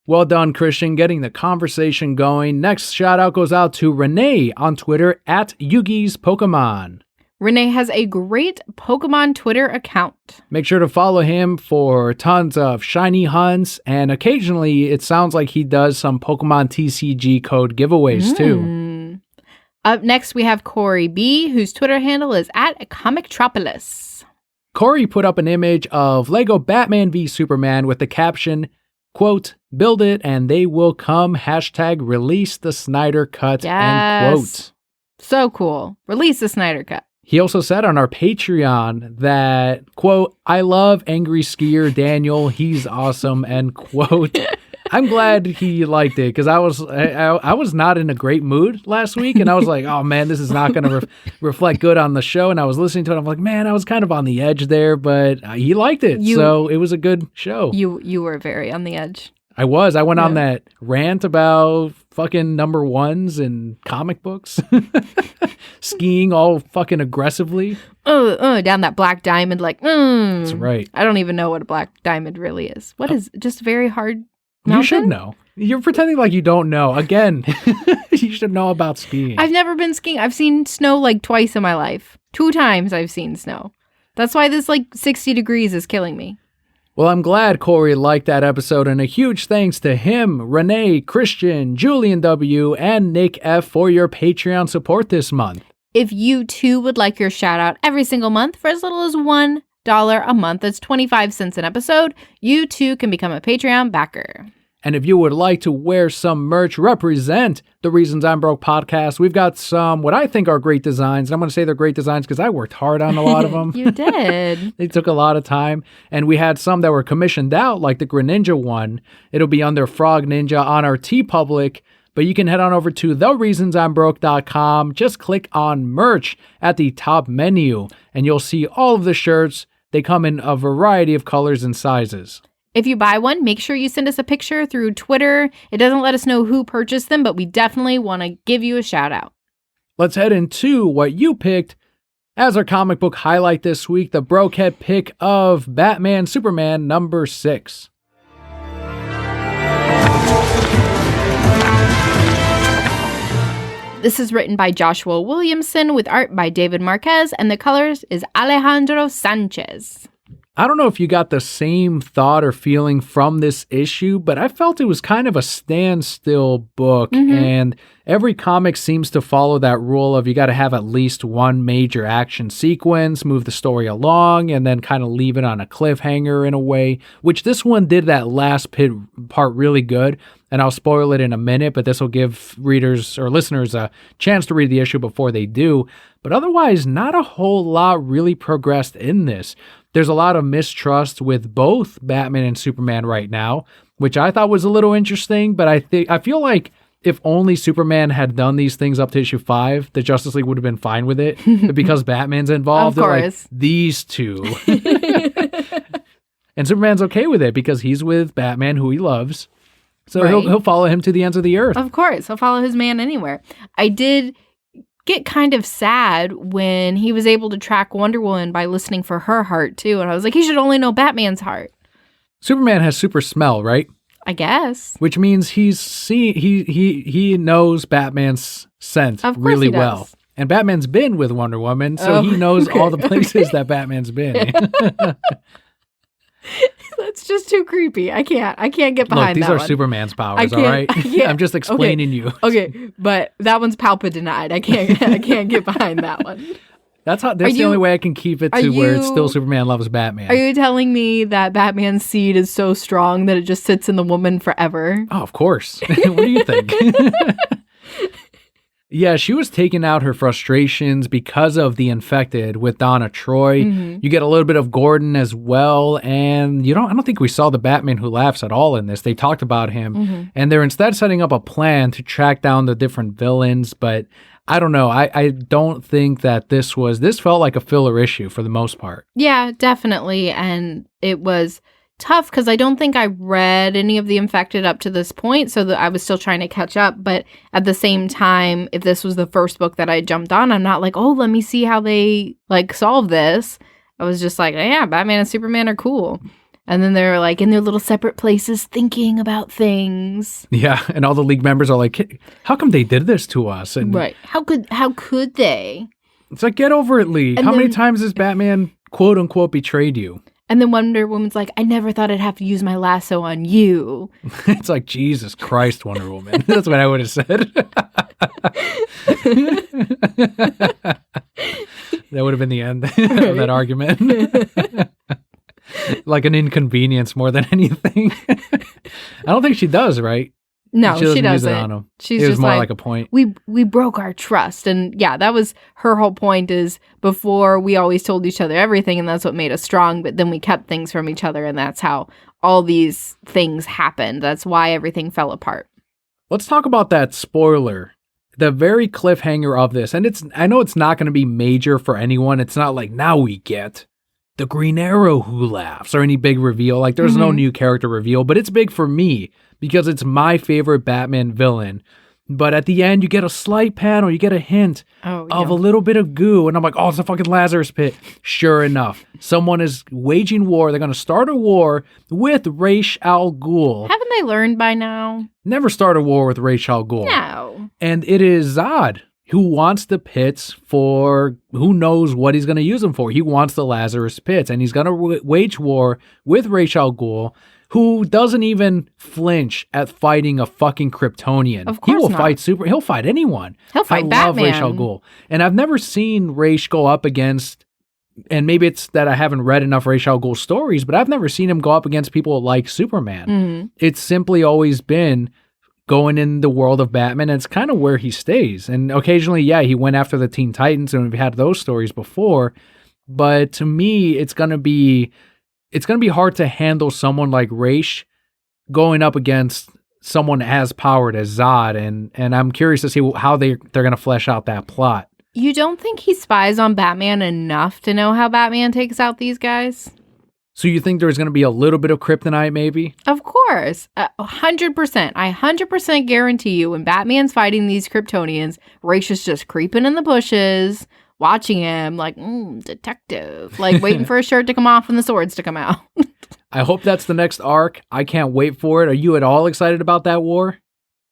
Well done, Christian, getting the conversation going. Next shout out goes out to Renee on Twitter at Yugi's Pokemon. Renee has a great Pokemon Twitter account. Make sure to follow him for tons of shiny hunts, and occasionally it sounds like he does some Pokemon TCG code giveaways too. Up next, we have Corey B., whose Twitter handle is at Comictropolis. Corey put up an image of Lego Batman v Superman with the caption, quote, "Build it and they will come, hashtag release the Snyder Cut," end quote. So cool. Release the Snyder Cut. He also said on our Patreon that, quote, "I love angry skier Daniel. He's awesome," end quote. I'm glad he liked it because I was not in a great mood last week, and I was like, oh man, this is not going to reflect good on the show. And I was listening to it, I'm like, man, I was kind of on the edge there, but he liked it, so it was a good show. You were very on the edge. I went on that rant about fucking number ones and comic books, skiing all fucking aggressively. Down that black diamond, like, That's right. I don't even know what a black diamond really is. What is just a very hard mountain? You should know. You're pretending like you don't know. Again, you should know about skiing. I've never been skiing. I've seen snow like twice in my life. 2 times I've seen snow. That's why this like 60 degrees is killing me. Well, I'm glad Corey liked that episode, and a huge thanks to him, Renee, Christian, Julian W., and Nick F. for your Patreon support this month. If you too would like your shout out every single month for as little as $1 a month, that's 25 cents an episode, you too can become a Patreon backer. And if you would like to wear some merch, represent the Reasons I'm Broke podcast, we've got some what I think are great designs. And I'm going to say they're great designs because I worked hard on a lot of them. You did. They took a lot of time. And we had some that were commissioned out, like the Greninja one. It'll be under Frog Ninja on our TeePublic But you can head on over to thereasonsimbroke.com. Just click on merch at the top menu and you'll see all of the shirts. They come in a variety of colors and sizes. If you buy one, make sure you send us a picture through Twitter. It doesn't let us know who purchased them, but we definitely want to give you a shout out. Let's head into what you picked as our comic book highlight this week, the Brokehead pick of Batman Superman number 6. This is written by Joshua Williamson with art by David Marquez, and the colors is Alejandro Sanchez. I don't know if you got the same thought or feeling from this issue, but I felt it was kind of a standstill book, and every comic seems to follow that rule of you got to have at least one major action sequence, move the story along, and then kind of leave it on a cliffhanger in a way, which this one did that last part really good, and I'll spoil it in a minute, but this will give readers or listeners a chance to read the issue before they do, but otherwise, not a whole lot really progressed in this. There's a lot of mistrust with both Batman and Superman right now, which I thought was a little interesting, but I feel like if only Superman had done these things up to issue 5, the Justice League would have been fine with it. But because Batman's involved, Of they're like, course. these two. And Superman's okay with it because he's with Batman, who he loves. So Right. he'll follow him to the ends of the earth. Of course, he'll follow his man anywhere. I did get kind of sad when he was able to track Wonder Woman by listening for her heart too, and I was like, he should only know Batman's heart. Superman has super smell, right? I guess. Which means he knows Batman's scent Of course really he does. well. And Batman's been with Wonder Woman, so he knows all the places that Batman's been. That's just too creepy. I can't get behind Look, these that are one. Superman's powers, I can't- all right? I can't. I'm just explaining you. Okay, but that one's palpa denied. I can't get behind that one. That's the only way I can keep it to where it's still Superman loves Batman. Are you telling me that Batman's seed is so strong that it just sits in the woman forever? Oh, of course. What do you think? Yeah, she was taking out her frustrations because of the infected with Donna Troy. You get a little bit of Gordon as well, and I don't think we saw the Batman Who Laughs at all in this. They talked about him, and they're instead setting up a plan to track down the different villains, but I don't know. I don't think that this felt like a filler issue for the most part. Yeah, definitely. And it was tough because I don't think I read any of the infected up to this point, so that I was still trying to catch up. But at the same time, if this was the first book that I jumped on, I'm not like, oh, let me see how they solve this. I was just like, yeah, Batman and Superman are cool. And then they're like in their little separate places thinking about things. Yeah, and all the League members are like, how come they did this to us? And Right. How could they? it's like, get over it, League. And How many then- times has Batman, quote unquote, betrayed you? And then Wonder Woman's like, I never thought I'd have to use my lasso on you. It's like, Jesus Christ, Wonder Woman. That's what I would have said. That would have been the end of that argument. Like an inconvenience more than anything. I don't think she does, right? No, she use it doesn't. on him. She's It was just more like, like a point. we broke our trust. And yeah, that was her whole point, is before we always told each other everything, and that's what made us strong, but then we kept things from each other, and that's how all these things happened. That's why everything fell apart. Let's talk about that spoiler. The very cliffhanger of this. And I know it's not going to be major for anyone. It's not like, now we get the Green Arrow Who Laughs or any big reveal. Like, there's no new character reveal, but it's big for me because it's my favorite Batman villain. But at the end, you get a slight panel, you get a hint of a little bit of goo. And I'm like, oh, it's a fucking Lazarus pit. Sure enough, someone is waging war. They're going to start a war with Ra's al Ghul. Haven't they learned by now? Never start a war with Ra's al Ghul. No. And it is Zod who wants the pits for who knows what he's going to use them for. He wants the Lazarus pits, and he's going to wage war with Ra's al Ghul, who doesn't even flinch at fighting a fucking Kryptonian. Of He course will not. fight he'll fight anyone. He'll fight I love Batman. Ra's al Ghul. And I've never seen Ra's go up against, and maybe it's that I haven't read enough Ra's al Ghul stories, but I've never seen him go up against people like Superman. It's simply always been going in the world of Batman, and it's kind of where he stays. And occasionally, yeah, he went after the Teen Titans, and we've had those stories before. But to me, it's gonna be hard to handle someone like Ra's going up against someone as powered as Zod, and I'm curious to see how they're going to flesh out that plot. You don't think he spies on Batman enough to know how Batman takes out these guys? So you think there's going to be a little bit of kryptonite, maybe? Of course. 100%. I 100% guarantee you when Batman's fighting these Kryptonians, Ra's is just creeping in the bushes, watching him like, detective, like waiting for his shirt to come off and the swords to come out. I hope that's the next arc. I can't wait for it. Are you at all excited about that war?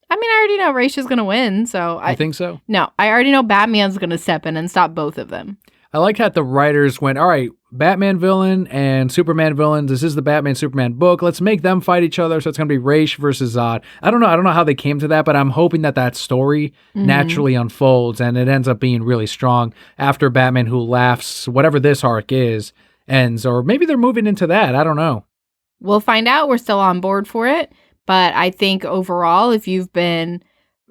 I mean, I already know Ra's is going to win, so I think so. No, I already know Batman's going to step in and stop both of them. I like how the writers went, all right, Batman villain and Superman villains. This is the Batman Superman book. Let's make them fight each other. So it's going to be Ra's versus Zod. I don't know how they came to that, but I'm hoping that story naturally unfolds and it ends up being really strong after Batman Who Laughs, whatever this arc is, ends. Or maybe they're moving into that. I don't know. We'll find out. We're still on board for it. But I think overall, if you've been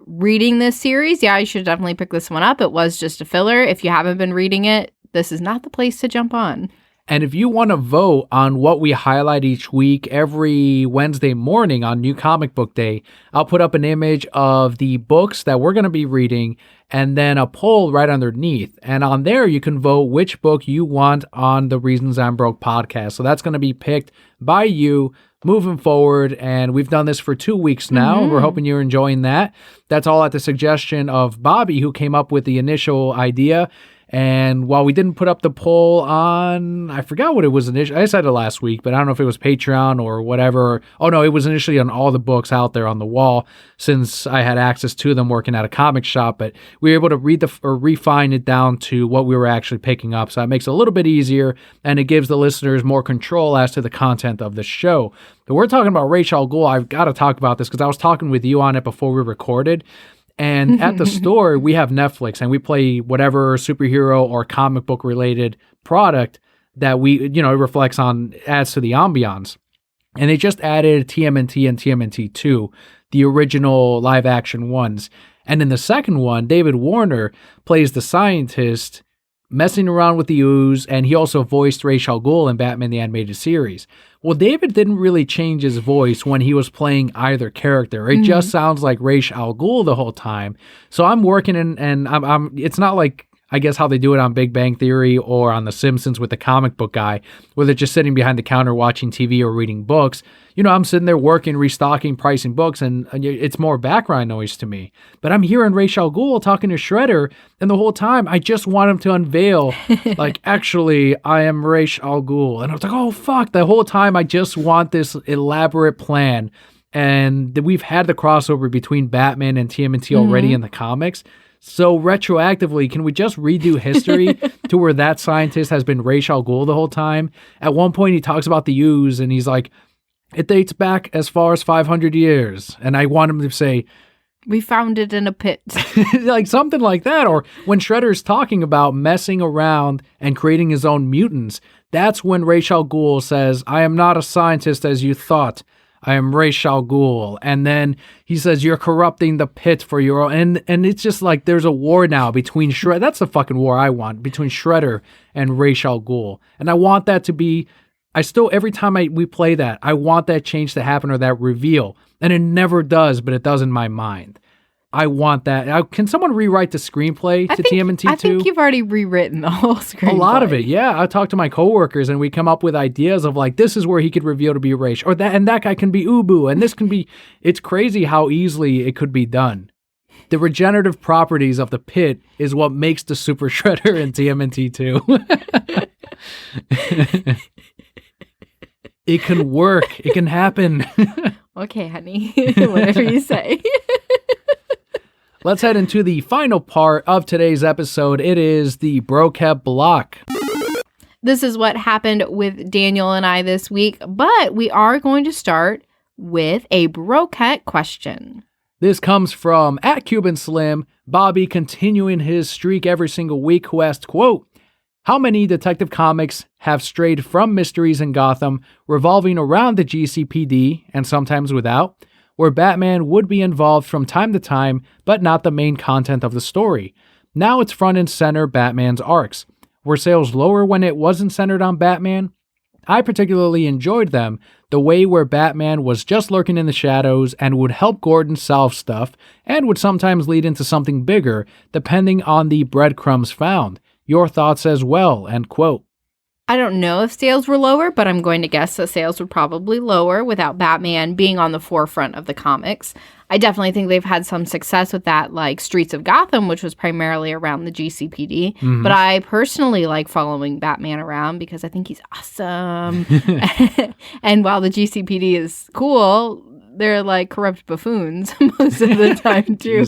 reading this series, yeah, you should definitely pick this one up. It was just a filler. If you haven't been reading it, this is not the place to jump on. And if you want to vote on what we highlight each week, every Wednesday morning on New Comic Book Day, I'll put up an image of the books that we're going to be reading and then a poll right underneath. And on there, you can vote which book you want on the Reasons I'm Broke podcast. So that's going to be picked by you moving forward, and we've done this for 2 weeks now. We're hoping you're enjoying that. That's all at the suggestion of Bobby, who came up with the initial idea. And while we didn't put up the poll on, I forgot what it was initially. I said it last week, but I don't know if it was Patreon or whatever. Oh no, it was initially on all the books out there on the wall, since I had access to them working at a comic shop. But we were able to refine it down to what we were actually picking up. So it makes it a little bit easier, and it gives the listeners more control as to the content of the show. But we're talking about Ra's al Ghul. I've got to talk about this because I was talking with you on it before we recorded. And at the store, we have Netflix, and we play whatever superhero or comic book related product that it reflects on, adds to the ambiance. And they just added TMNT and TMNT 2, the original live action ones. And in the second one, David Warner plays the scientist messing around with the ooze, and he also voiced Ra's al Ghul in Batman the Animated Series. Well, David didn't really change his voice when he was playing either character. It just sounds like Ra's al Ghul the whole time. So I'm working and I'm it's not like, I guess, how they do it on Big Bang Theory or on The Simpsons with the comic book guy, where they're just sitting behind the counter watching TV or reading books. I'm sitting there working, restocking, pricing books, and it's more background noise to me. But I'm hearing Ra's al Ghul talking to Shredder, and the whole time I just want him to unveil, like, actually, I am Ra's al Ghul. And I was like, oh, fuck. The whole time I just want this elaborate plan. And we've had the crossover between Batman and TMNT already in the comics. So retroactively, can we just redo history to where that scientist has been Ra's al Ghul the whole time? At one point, he talks about the ooze, and he's like, it dates back as far as 500 years. And I want him to say, we found it in a pit. like something like that. Or when Shredder's talking about messing around and creating his own mutants, that's when Ra's al Ghul says, I am not a scientist as you thought. I am Ra's al Ghul. And then he says, you're corrupting the pit for your own. And it's just like there's a war now between Shredder. That's the fucking war I want, between Shredder and Ra's al Ghul. And I want that to be, every time we play that, I want that change to happen or that reveal. And it never does, but it does in my mind. I want that. Can someone rewrite the screenplay to TMNT 2? I think you've already rewritten the whole screenplay. A lot of it, yeah. I talk to my coworkers and we come up with ideas of like, this is where he could reveal to be Ra's, or that, and that guy can be Ubu, and this can be. It's crazy how easily it could be done. The regenerative properties of the pit is what makes the Super Shredder in TMNT 2. It can work. It can happen. Okay, honey. Whatever you say. Let's head into the final part of today's episode. It is the Brokehead Block. This is what happened with Daniel and I this week, but we are going to start with a Brokehead question. This comes from @CubanSlim, Bobby continuing his streak every single week, who asked, quote, how many Detective Comics have strayed from mysteries in Gotham revolving around the GCPD, and sometimes without, where Batman would be involved from time to time, but not the main content of the story? Now it's front and center Batman's arcs. Were sales lower when it wasn't centered on Batman? I particularly enjoyed them, the way where Batman was just lurking in the shadows and would help Gordon solve stuff and would sometimes lead into something bigger, depending on the breadcrumbs found. Your thoughts as well, end quote. I don't know if sales were lower, but I'm going to guess that sales were probably lower without Batman being on the forefront of the comics. I definitely think they've had some success with that, like Streets of Gotham, which was primarily around the GCPD. Mhm. But I personally like following Batman around because I think he's awesome. And while the GCPD is cool, they're like corrupt buffoons most of the time too.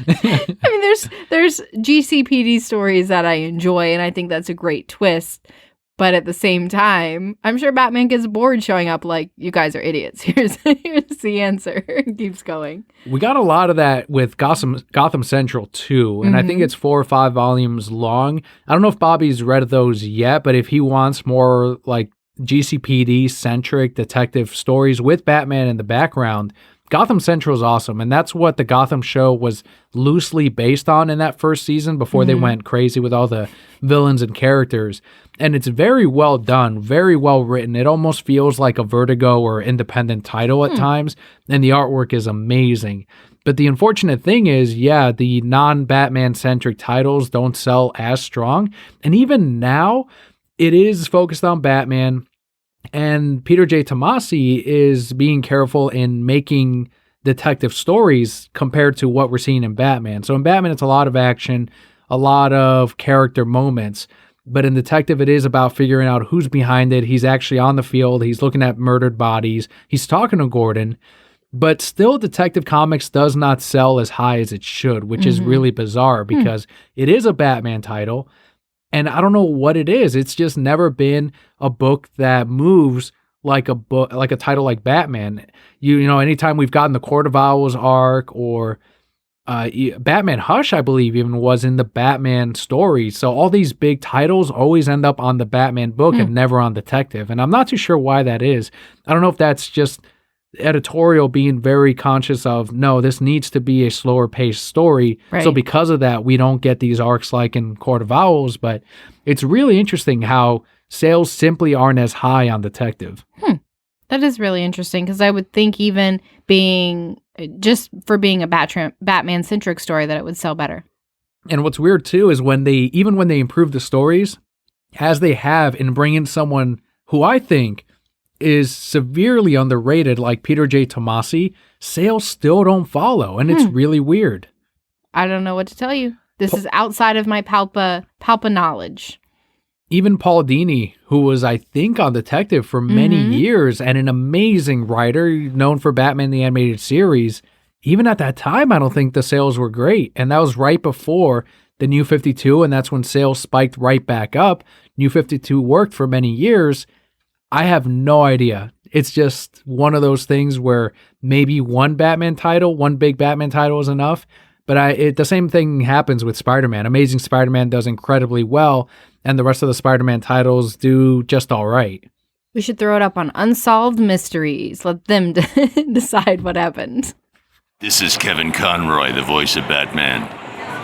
I mean, there's GCPD stories that I enjoy, and I think that's a great twist. But at the same time, I'm sure Batman gets bored showing up like, you guys are idiots. Here's the answer. Keeps going. We got a lot of that with Gotham Central too, and I think it's 4 or 5 volumes long. I don't know if Bobby's read those yet, but if he wants more like GCPD-centric detective stories with Batman in the background, Gotham Central is awesome, and that's what the Gotham show was loosely based on in that first season before they went crazy with all the villains and characters. And it's very well done, very well written. It almost feels like a Vertigo or independent title at times, and the artwork is amazing. But the unfortunate thing is, yeah, the non-Batman-centric titles don't sell as strong, and even now, it is focused on Batman. And Peter J. Tomasi is being careful in making detective stories compared to what we're seeing in Batman. So in Batman, it's a lot of action, a lot of character moments. But in Detective, it is about figuring out who's behind it. He's actually on the field. He's looking at murdered bodies. He's talking to Gordon. But still, Detective Comics does not sell as high as it should, which is really bizarre because it is a Batman title. And I don't know what it is. It's just never been a book that moves like a book, like a title like Batman. You know, anytime we've gotten the Court of Owls arc or Batman Hush, I believe, even was in the Batman story. So all these big titles always end up on the Batman book and never on Detective. And I'm not too sure why that is. I don't know if that's just editorial being very conscious of, no, this needs to be a slower paced story. Right. So because of that, we don't get these arcs like in Court of Owls. But it's really interesting how sales simply aren't as high on Detective. That is really interesting because I would think even being just for being a Batman centric story that it would sell better. And what's weird too is when they improve the stories, as they have in bringing someone who I think is severely underrated, like Peter J. Tomasi, sales still don't follow, and it's really weird. I don't know what to tell you. This is outside of my palpa knowledge. Even Paul Dini, who was, I think, on Detective for many years and an amazing writer, known for Batman the Animated Series, even at that time, I don't think the sales were great. And that was right before the New 52, and that's when sales spiked right back up. New 52 worked for many years. I have no idea. It's just one of those things where maybe one big Batman title is enough. But the same thing happens with Spider-Man. Amazing Spider-Man does incredibly well, and the rest of the Spider-Man titles do just all right. We should throw it up on Unsolved Mysteries. Let them decide what happened. This is Kevin Conroy, the voice of Batman.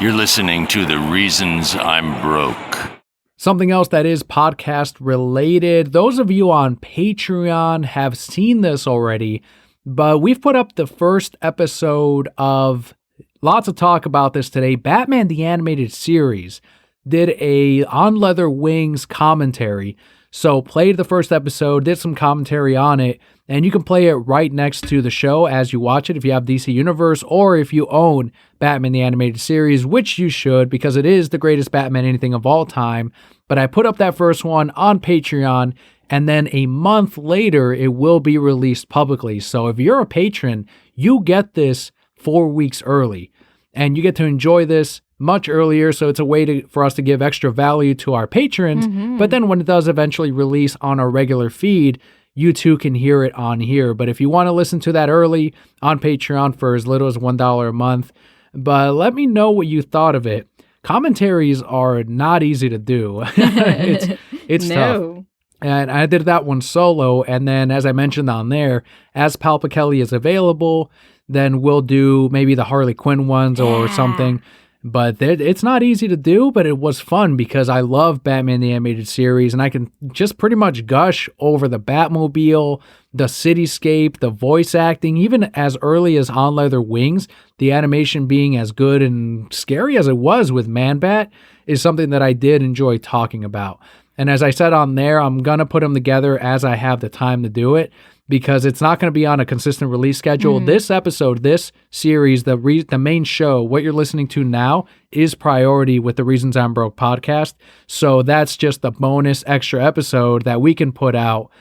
You're listening to The Reasons I'm Broke. Something else that is podcast related. Those of you on Patreon have seen this already, but we've put up the first episode of lots of talk about this today. Batman the Animated Series did a On Leather Wings commentary. So played the first episode, did some commentary on it, and you can play it right next to the show as you watch it if you have DC Universe or if you own Batman the Animated Series, which you should because it is the greatest Batman anything of all time. But I put up that first one on Patreon, and then a month later, it will be released publicly. So if you're a patron, you get this 4 weeks early, and you get to enjoy this much earlier. So it's a way for us to give extra value to our patrons. But then when it does eventually release on our regular feed, you too can hear it on here. But if you want to listen to that early on Patreon for as little as $1 a month, but let me know what you thought of it. Commentaries are not easy to do. It's tough. And I did that one solo. And then, as I mentioned on there, as Kelli is available, then we'll do maybe the Harley Quinn ones or something. But it's not easy to do, but it was fun because I love Batman the Animated Series, and I can just pretty much gush over the Batmobile, the cityscape, the voice acting, even as early as On Leather Wings, the animation being as good and scary as it was with Man-Bat is something that I did enjoy talking about. And as I said on there, I'm going to put them together as I have the time to do it, because it's not going to be on a consistent release schedule. This episode, this series, the main show, what you're listening to now, is priority with the Reasons I'm Broke podcast. So that's just a bonus extra episode that we can put out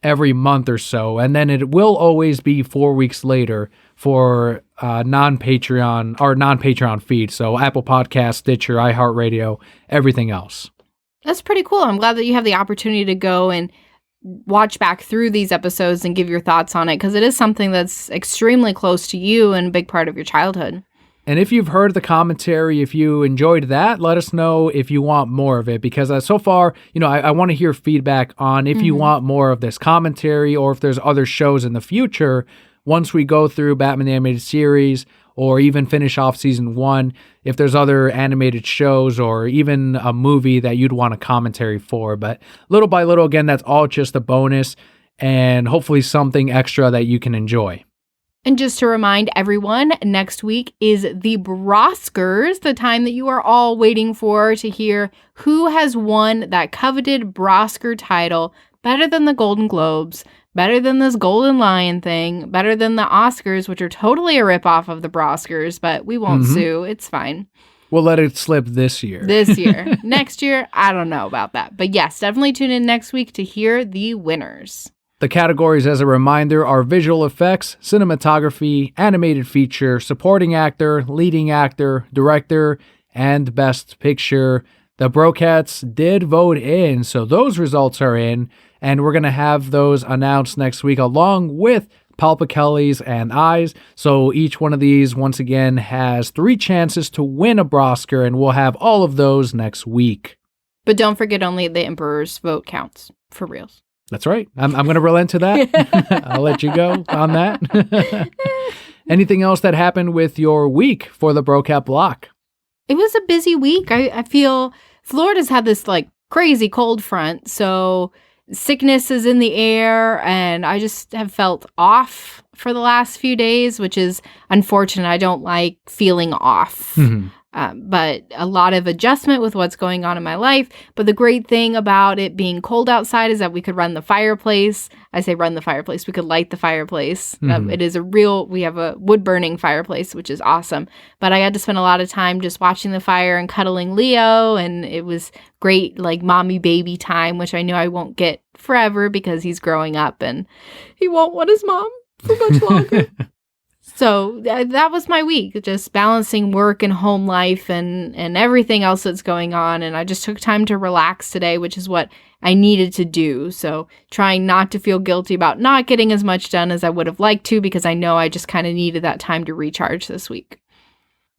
every month or so. And then it will always be 4 weeks later for non-Patreon feed. So Apple Podcasts, Stitcher, iHeartRadio, everything else. That's pretty cool. I'm glad that you have the opportunity to go and watch back through these episodes and give your thoughts on it, because it is something that's extremely close to you and a big part of your childhood. And if you've heard the commentary, if you enjoyed that, let us know if you want more of it, because so far, I want to hear feedback on if you want more of this commentary, or if there's other shows in the future once we go through Batman the Animated Series, or even finish off season 1, if there's other animated shows or even a movie that you'd want a commentary for. But little by little, again, that's all just a bonus and hopefully something extra that you can enjoy. And just to remind everyone, next week is the Broskers, the time that you are all waiting for to hear who has won that coveted Brosker title, better than the Golden Globes, better than this Golden Lion thing, better than the Oscars, which are totally a ripoff of the Broskers, but we won't sue. It's fine. We'll let it slip this year. Next year, I don't know about that. But yes, definitely tune in next week to hear the winners. The categories, as a reminder, are visual effects, cinematography, animated feature, supporting actor, leading actor, director, and best picture. The Brocats did vote in, so those results are in, and we're going to have those announced next week along with Kelli's and I's. So each one of these, once again, has 3 chances to win a Brosker, and we'll have all of those next week. But don't forget, only the Emperor's vote counts, for reals. That's right. I'm going to relent to that. I'll let you go on that. Anything else that happened with your week for the Brocat block? It was a busy week. I feel Florida's had this crazy cold front, so sickness is in the air, and I just have felt off for the last few days, which is unfortunate. I don't like feeling off. But a lot of adjustment with what's going on in my life. But the great thing about it being cold outside is that we could run the fireplace. I say run the fireplace. We could light the fireplace. It is we have a wood burning fireplace, which is awesome. But I got to spend a lot of time just watching the fire and cuddling Leo. And it was great, mommy baby time, which I know I won't get forever because he's growing up and he won't want his mom for much longer. So that was my week, just balancing work and home life and everything else that's going on. And I just took time to relax today, which is what I needed to do. So trying not to feel guilty about not getting as much done as I would have liked to, because I know I just kind of needed that time to recharge this week.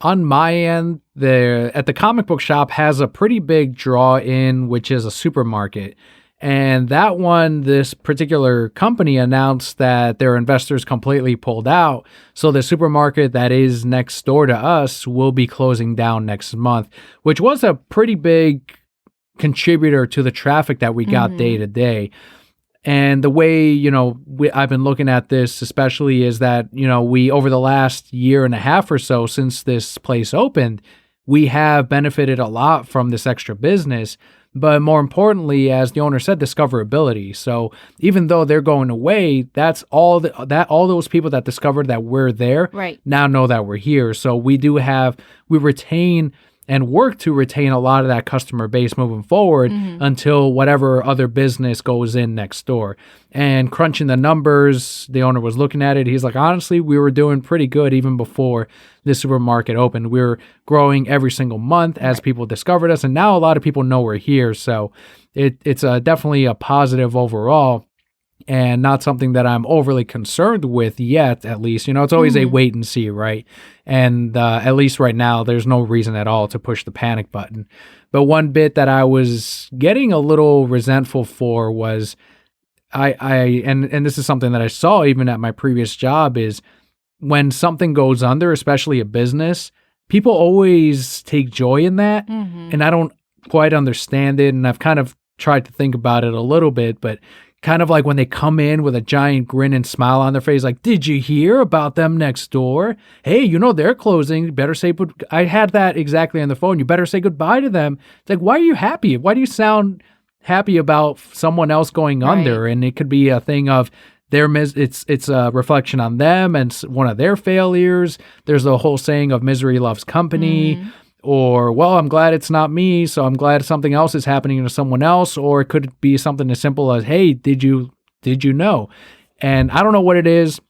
On my end, at the comic book shop has a pretty big draw in, which is a supermarket. And that one, this particular company announced that their investors completely pulled out. So the supermarket that is next door to us will be closing down next month, which was a pretty big contributor to the traffic that we got day to day. And the way, I've been looking at this especially is that, we, over the last year and a half or so since this place opened, we have benefited a lot from this extra business. But more importantly, as the owner said, discoverability. So even though they're going away, that's all those people that discovered that we're there now know that we're here. So we retain and work to retain a lot of that customer base moving forward until whatever other business goes in next door. And crunching the numbers, the owner was looking at it. He's like, honestly, we were doing pretty good even before the supermarket opened. We were growing every single month as people discovered us. And now a lot of people know we're here. So it's definitely a positive overall. And not something that I'm overly concerned with yet, at least. It's always a wait and see, right? And at least right now, there's no reason at all to push the panic button. But one bit that I was getting a little resentful for was, and this is something that I saw even at my previous job, is when something goes under, especially a business, people always take joy in that, Mm-hmm. and I don't quite understand it, and I've kind of tried to think about it a little bit, but kind of like when they come in with a giant grin and smile on their face, like, did you hear about them next door? Hey, they're closing. You better say, I had that exactly on the phone. You better say goodbye to them. It's like, why are you happy? Why do you sound happy about someone else going under? And it could be a thing of it's a reflection on them and one of their failures. There's the whole saying of misery loves company. Mm-hmm. Or, well, I'm glad it's not me, so I'm glad something else is happening to someone else. Or it could be something as simple as, hey, did you know? And I don't know what it is.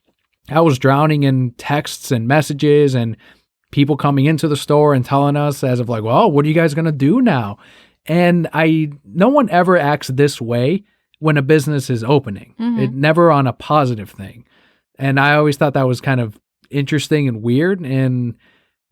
I was drowning in texts and messages and people coming into the store and telling us as of like, well, what are you guys going to do now? And no one ever acts this way when a business is opening. Mm-hmm. It never on a positive thing. And I always thought that was kind of interesting and weird. And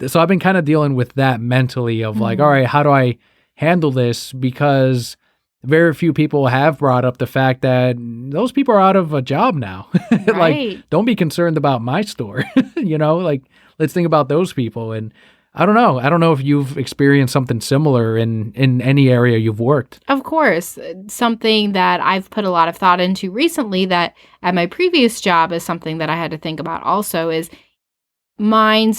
so I've been kind of dealing with that mentally of like, all right, how do I handle this? Because very few people have brought up the fact that those people are out of a job now. Right. Like, don't be concerned about my store, like let's think about those people. And I don't know. I don't know if you've experienced something similar in any area you've worked. Of course. Something that I've put a lot of thought into recently that at my previous job is something that I had to think about also is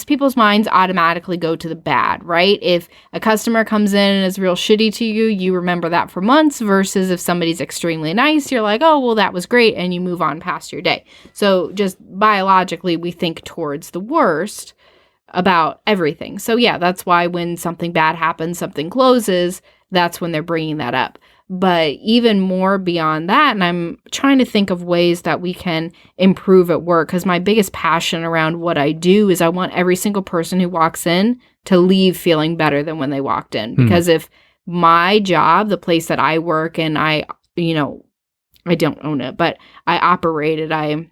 people's minds automatically go to the bad, right? If a customer comes in and is real shitty to you, you remember that for months versus if somebody's extremely nice, you're like, oh, well, that was great. And you move on past your day. So just biologically, we think towards the worst about everything. So yeah, that's why when something bad happens, something closes, that's when they're bringing that up. But even more beyond that, and I'm trying to think of ways that we can improve at work, because my biggest passion around what I do is I want every single person who walks in to leave feeling better than when they walked in. Because if my job, the place that I work and I don't own it, but I operate it, I'm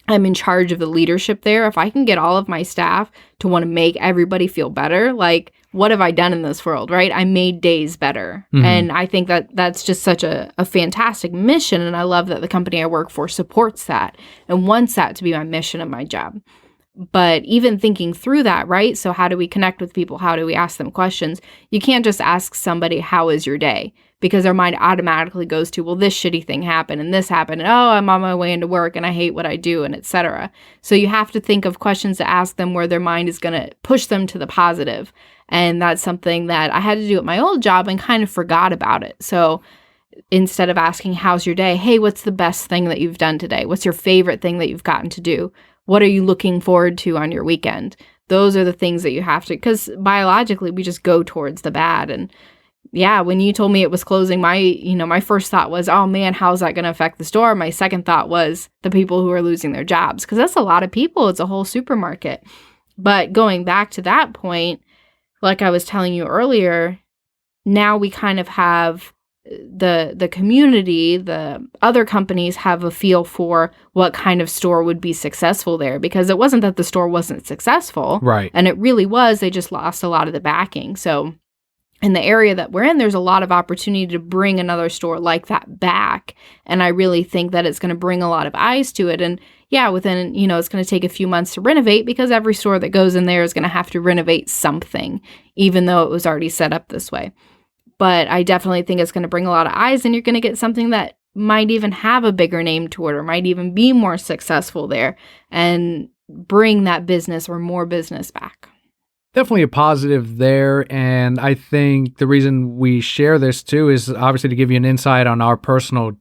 in charge of the leadership there. If I can get all of my staff to want to make everybody feel better, like, what have I done in this world, right? I made days better. Mm-hmm. And I think that that's just such a fantastic mission. And I love that the company I work for supports that and wants that to be my mission of my job. But even thinking through that, right? So how do we connect with people? How do we ask them questions? You can't just ask somebody, how is your day? Because their mind automatically goes to, well, this shitty thing happened and this happened. And oh, I'm on my way into work and I hate what I do and etc. So you have to think of questions to ask them where their mind is going to push them to the positive. And that's something that I had to do at my old job and kind of forgot about it. So instead of asking, how's your day? Hey, what's the best thing that you've done today? What's your favorite thing that you've gotten to do? What are you looking forward to on your weekend? Those are the things that you have to, because biologically we just go towards the bad. And yeah, when you told me it was closing, my first thought was, oh man, how's that going to affect the store? My second thought was the people who are losing their jobs, because that's a lot of people. It's a whole supermarket. But going back to that point, like I was telling you earlier, now we kind of have the community, the other companies have a feel for what kind of store would be successful there, because it wasn't that the store wasn't successful. Right. And it really was. They just lost a lot of the backing. So in the area that we're in, there's a lot of opportunity to bring another store like that back. And I really think that it's going to bring a lot of eyes to it. And yeah, within, it's going to take a few months to renovate, because every store that goes in there is going to have to renovate something, even though it was already set up this way. But I definitely think it's going to bring a lot of eyes, and you're going to get something that might even have a bigger name to it or might even be more successful there and bring that business or more business back. Definitely a positive there. And I think the reason we share this too is obviously to give you an insight on our personal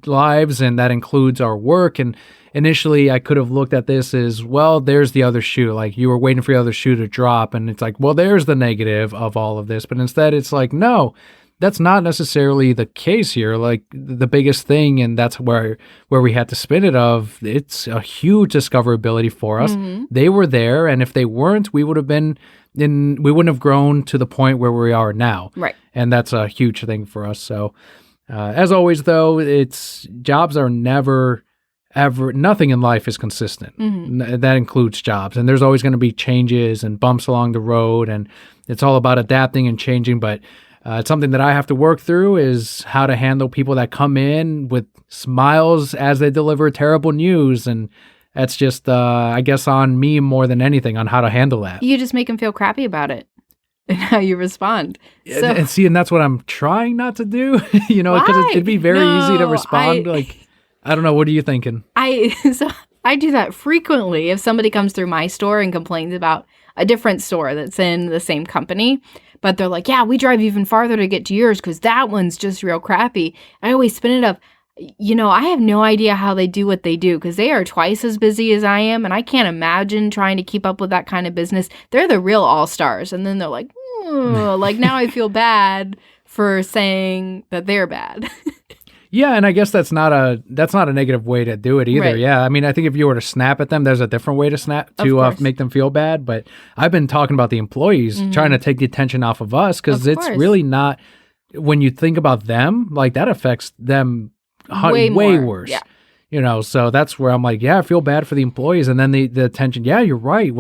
lives, and that includes our work. And initially I could have looked at this as, well, there's the other shoe. Like, you were waiting for the other shoe to drop, and it's like, well, there's the negative of all of this. But instead it's like, no, that's not necessarily the case here. Like, the biggest thing, and that's where we had to spin it of, it's a huge discoverability for us. Mm-hmm. They were there, and if they weren't, we wouldn't have grown to the point where we are now. Right. And that's a huge thing for us. So as always, though, jobs are never, ever, nothing in life is consistent. Mm-hmm. That includes jobs. And there's always going to be changes and bumps along the road. And it's all about adapting and changing. But it's something that I have to work through, is how to handle people that come in with smiles as they deliver terrible news. And That's just, I guess, on me more than anything on how to handle that. You just make them feel crappy about it and how you respond. So, And that's what I'm trying not to do, because it'd be very easy to respond. I don't know. What are you thinking? So I do that frequently. If somebody comes through my store and complains about a different store that's in the same company, but they're like, yeah, we drive even farther to get to yours because that one's just real crappy. I always spin it up. I have no idea how they do what they do because they are twice as busy as I am. And I can't imagine trying to keep up with that kind of business. They're the real all-stars. And then they're like, now I feel bad for saying that they're bad. Yeah, and I guess that's not a negative way to do it either. Right. Yeah, I mean, I think if you were to snap at them, there's a different way to snap to make them feel bad. But I've been talking about the employees trying to take the attention off of us because it's really not. When you think about them, like that affects them way worse. Yeah. So that's where I'm like, yeah, I feel bad for the employees. And then the attention, yeah, you're right.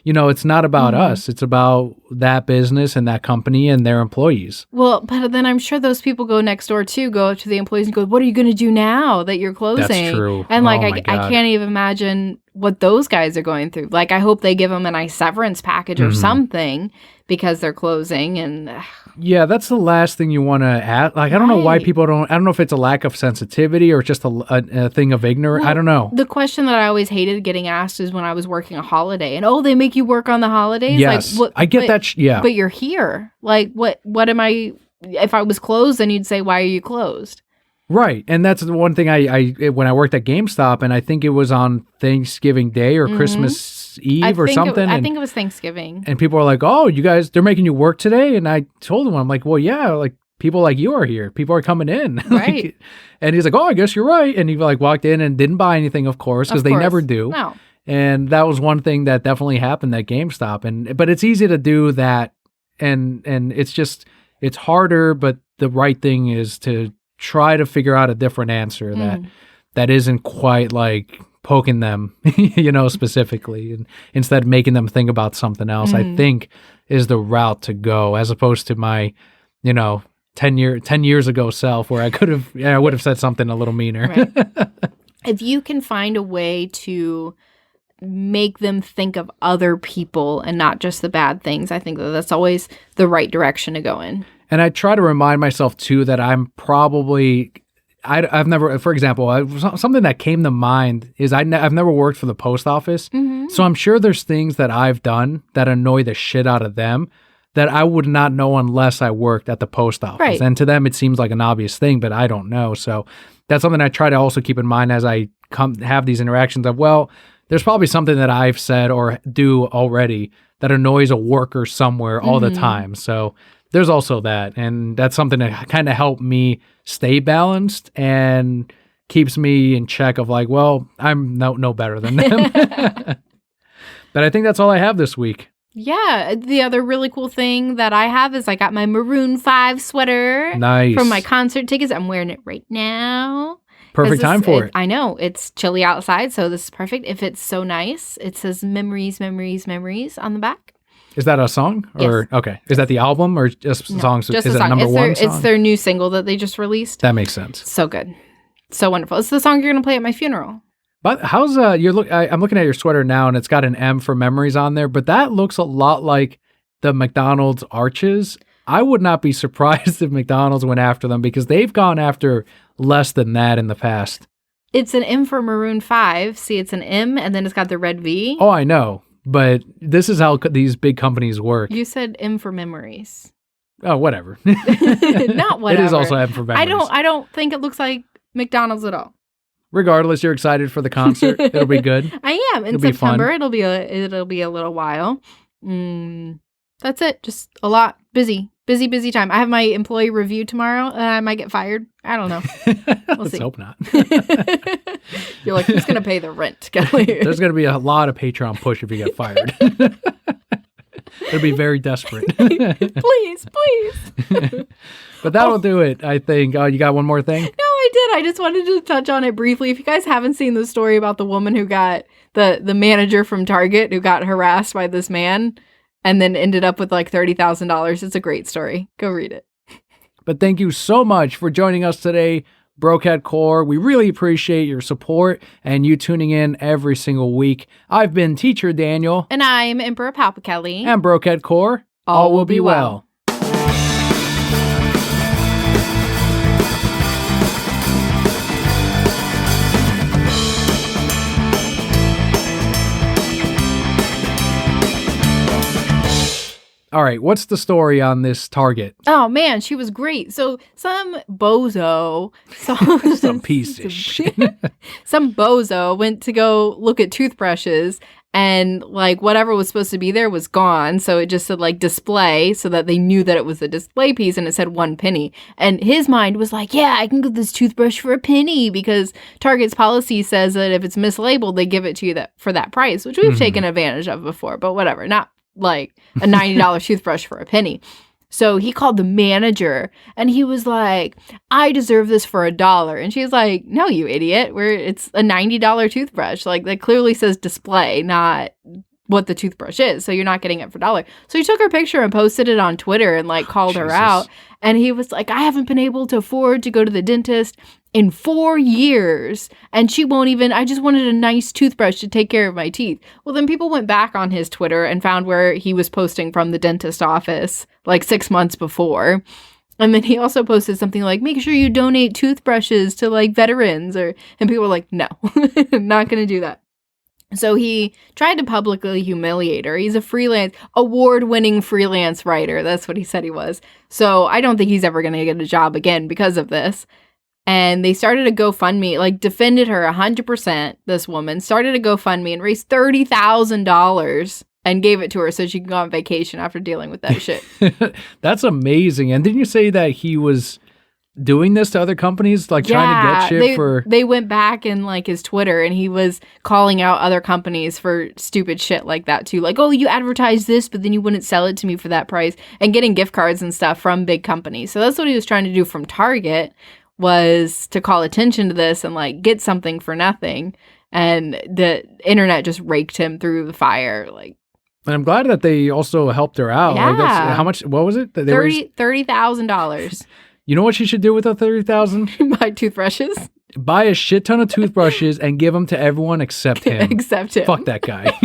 It's not about us. It's about that business and that company and their employees. Well, but then I'm sure those people go next door too, go up to the employees and go, what are you going to do now that you're closing? That's true. And I can't even imagine what those guys are going through. Like, I hope they give them a nice severance package or something because they're closing. And yeah, that's the last thing you want to add. Like, I don't know why people don't. I don't know if it's a lack of sensitivity or just a thing of ignorance. Well, I don't know. The question that I always hated getting asked is when I was working a holiday, and they make you work on the holidays. Yes, like, I get that. Yeah, but you're here. Like, what am I? If I was closed, then you'd say, "Why are you closed?" Right, and that's the one thing I when I worked at GameStop, and I think it was on Thanksgiving Day or Christmas Eve or something. I think it was Thanksgiving. And people are like, "Oh, you guys, they're making you work today?" And I told him, "I'm like, well, yeah, like people like you are here. People are coming in." Right. And he's like, "Oh, I guess you're right." And he walked in and didn't buy anything, of course, because they never do. No. And that was one thing that definitely happened at GameStop. But it's easy to do that, and it's harder. But the right thing is to try to figure out a different answer that isn't quite like poking them, specifically, and instead making them think about something else. I think is the route to go, as opposed to my, 10 years ago self where I would have said something a little meaner. Right. If you can find a way to make them think of other people and not just the bad things, I think that's always the right direction to go in. And I try to remind myself too that I'm probably, I've never, for example, something that came to mind is I've never worked for the post office. So I'm sure there's things that I've done that annoy the shit out of them that I would not know unless I worked at the post office. Right. And to them, it seems like an obvious thing, but I don't know. So that's something I try to also keep in mind as I have these interactions of, well, there's probably something that I've said or do already that annoys a worker somewhere all the time. So there's also that. And that's something that kind of helped me stay balanced and keeps me in check of like, well, I'm no better than them. But I think that's all I have this week. Yeah. The other really cool thing that I have is I got my Maroon 5 sweater. Nice. From my concert tickets. I'm wearing it right now. Perfect time for it. I know. It's chilly outside, so this is perfect. If it's so nice, it says memories, memories, memories on the back. Is that a song? Or yes. Okay. Is that the album or just songs? Just is a it song. number one song? It's their new single that they just released. That makes sense. So good. So wonderful. It's the song you're going to play at my funeral. But how's I'm looking at your sweater now and it's got an M for memories on there, but that looks a lot like the McDonald's arches. I would not be surprised if McDonald's went after them because they've gone after less than that in the past. It's an M for Maroon 5. See, it's an M and then it's got the red V. Oh, I know. But this is how these big companies work. You said M for memories. Oh, whatever. Not whatever. It is also M for memories. I don't think it looks like McDonald's at all. Regardless, you're excited for the concert. It'll be good. I am. In September, it'll be a little while. That's it. Just a lot. Busy time. I have my employee review tomorrow. I might get fired. I don't know. We'll see. Let's hope not. You're like, who's going to pay the rent, Kelly? There's going to be a lot of Patreon push if you get fired. It'll be very desperate. Please. But that'll do it, I think. Oh, you got one more thing? No, I did. I just wanted to touch on it briefly. If you guys haven't seen the story about the woman who got the manager from Target who got harassed by this man and then ended up with like $30,000, it's a great story. Go read it. But thank you so much for joining us today Brokehead Core. We really appreciate your support and you tuning in every single week. I've been Teacher Daniel. And I'm Emperor Papa Kelli. And Brokehead Core. All will be well. All right, what's the story on this Target? Oh man, she was great. So some bozo, Some piece of shit. some bozo went to go look at toothbrushes, and like whatever was supposed to be there was gone. So it just said like display, so that they knew that it was a display piece, and it said 1 penny. And his mind was like, yeah, I can get this toothbrush for a penny, because Target's policy says that if it's mislabeled, they give it to you for that price, which we've taken advantage of before. But whatever, not like a $90 toothbrush for a penny. So he called the manager and he was like, I deserve this for $1. And she's like, no, you idiot. It's a $90 toothbrush. Like that clearly says display, not what the toothbrush is. So you're not getting it for $1. So he took her picture and posted it on Twitter and like called her out. And he was like, I haven't been able to afford to go to the dentist in 4 years. And she won't even, I just wanted a nice toothbrush to take care of my teeth. Well, then people went back on his Twitter and found where he was posting from the dentist office like 6 months before. And then he also posted something like, make sure you donate toothbrushes to like veterans, and people were like, no, not going to do that. So he tried to publicly humiliate her. He's a award-winning freelance writer. That's what he said he was. So I don't think he's ever going to get a job again because of this. And they started a GoFundMe, like defended her 100%, this woman, started a GoFundMe and raised $30,000 and gave it to her so she can go on vacation after dealing with that shit. That's amazing. And didn't you say that he was doing this to other companies, like trying to get shit for... They went back in like his Twitter and he was calling out other companies for stupid shit like that too. Like, oh, you advertised this, but then you wouldn't sell it to me for that price, and getting gift cards and stuff from big companies. So that's what he was trying to do from Target, was to call attention to this and like get something for nothing. And the internet just raked him through the fire. Like, and I'm glad that they also helped her out. Yeah. Like that's, how much, what was it? That they $30,000. You know what she should do with the $30,000? Buy toothbrushes. Buy a shit ton of toothbrushes and give them to everyone except him. Except him. Fuck that guy.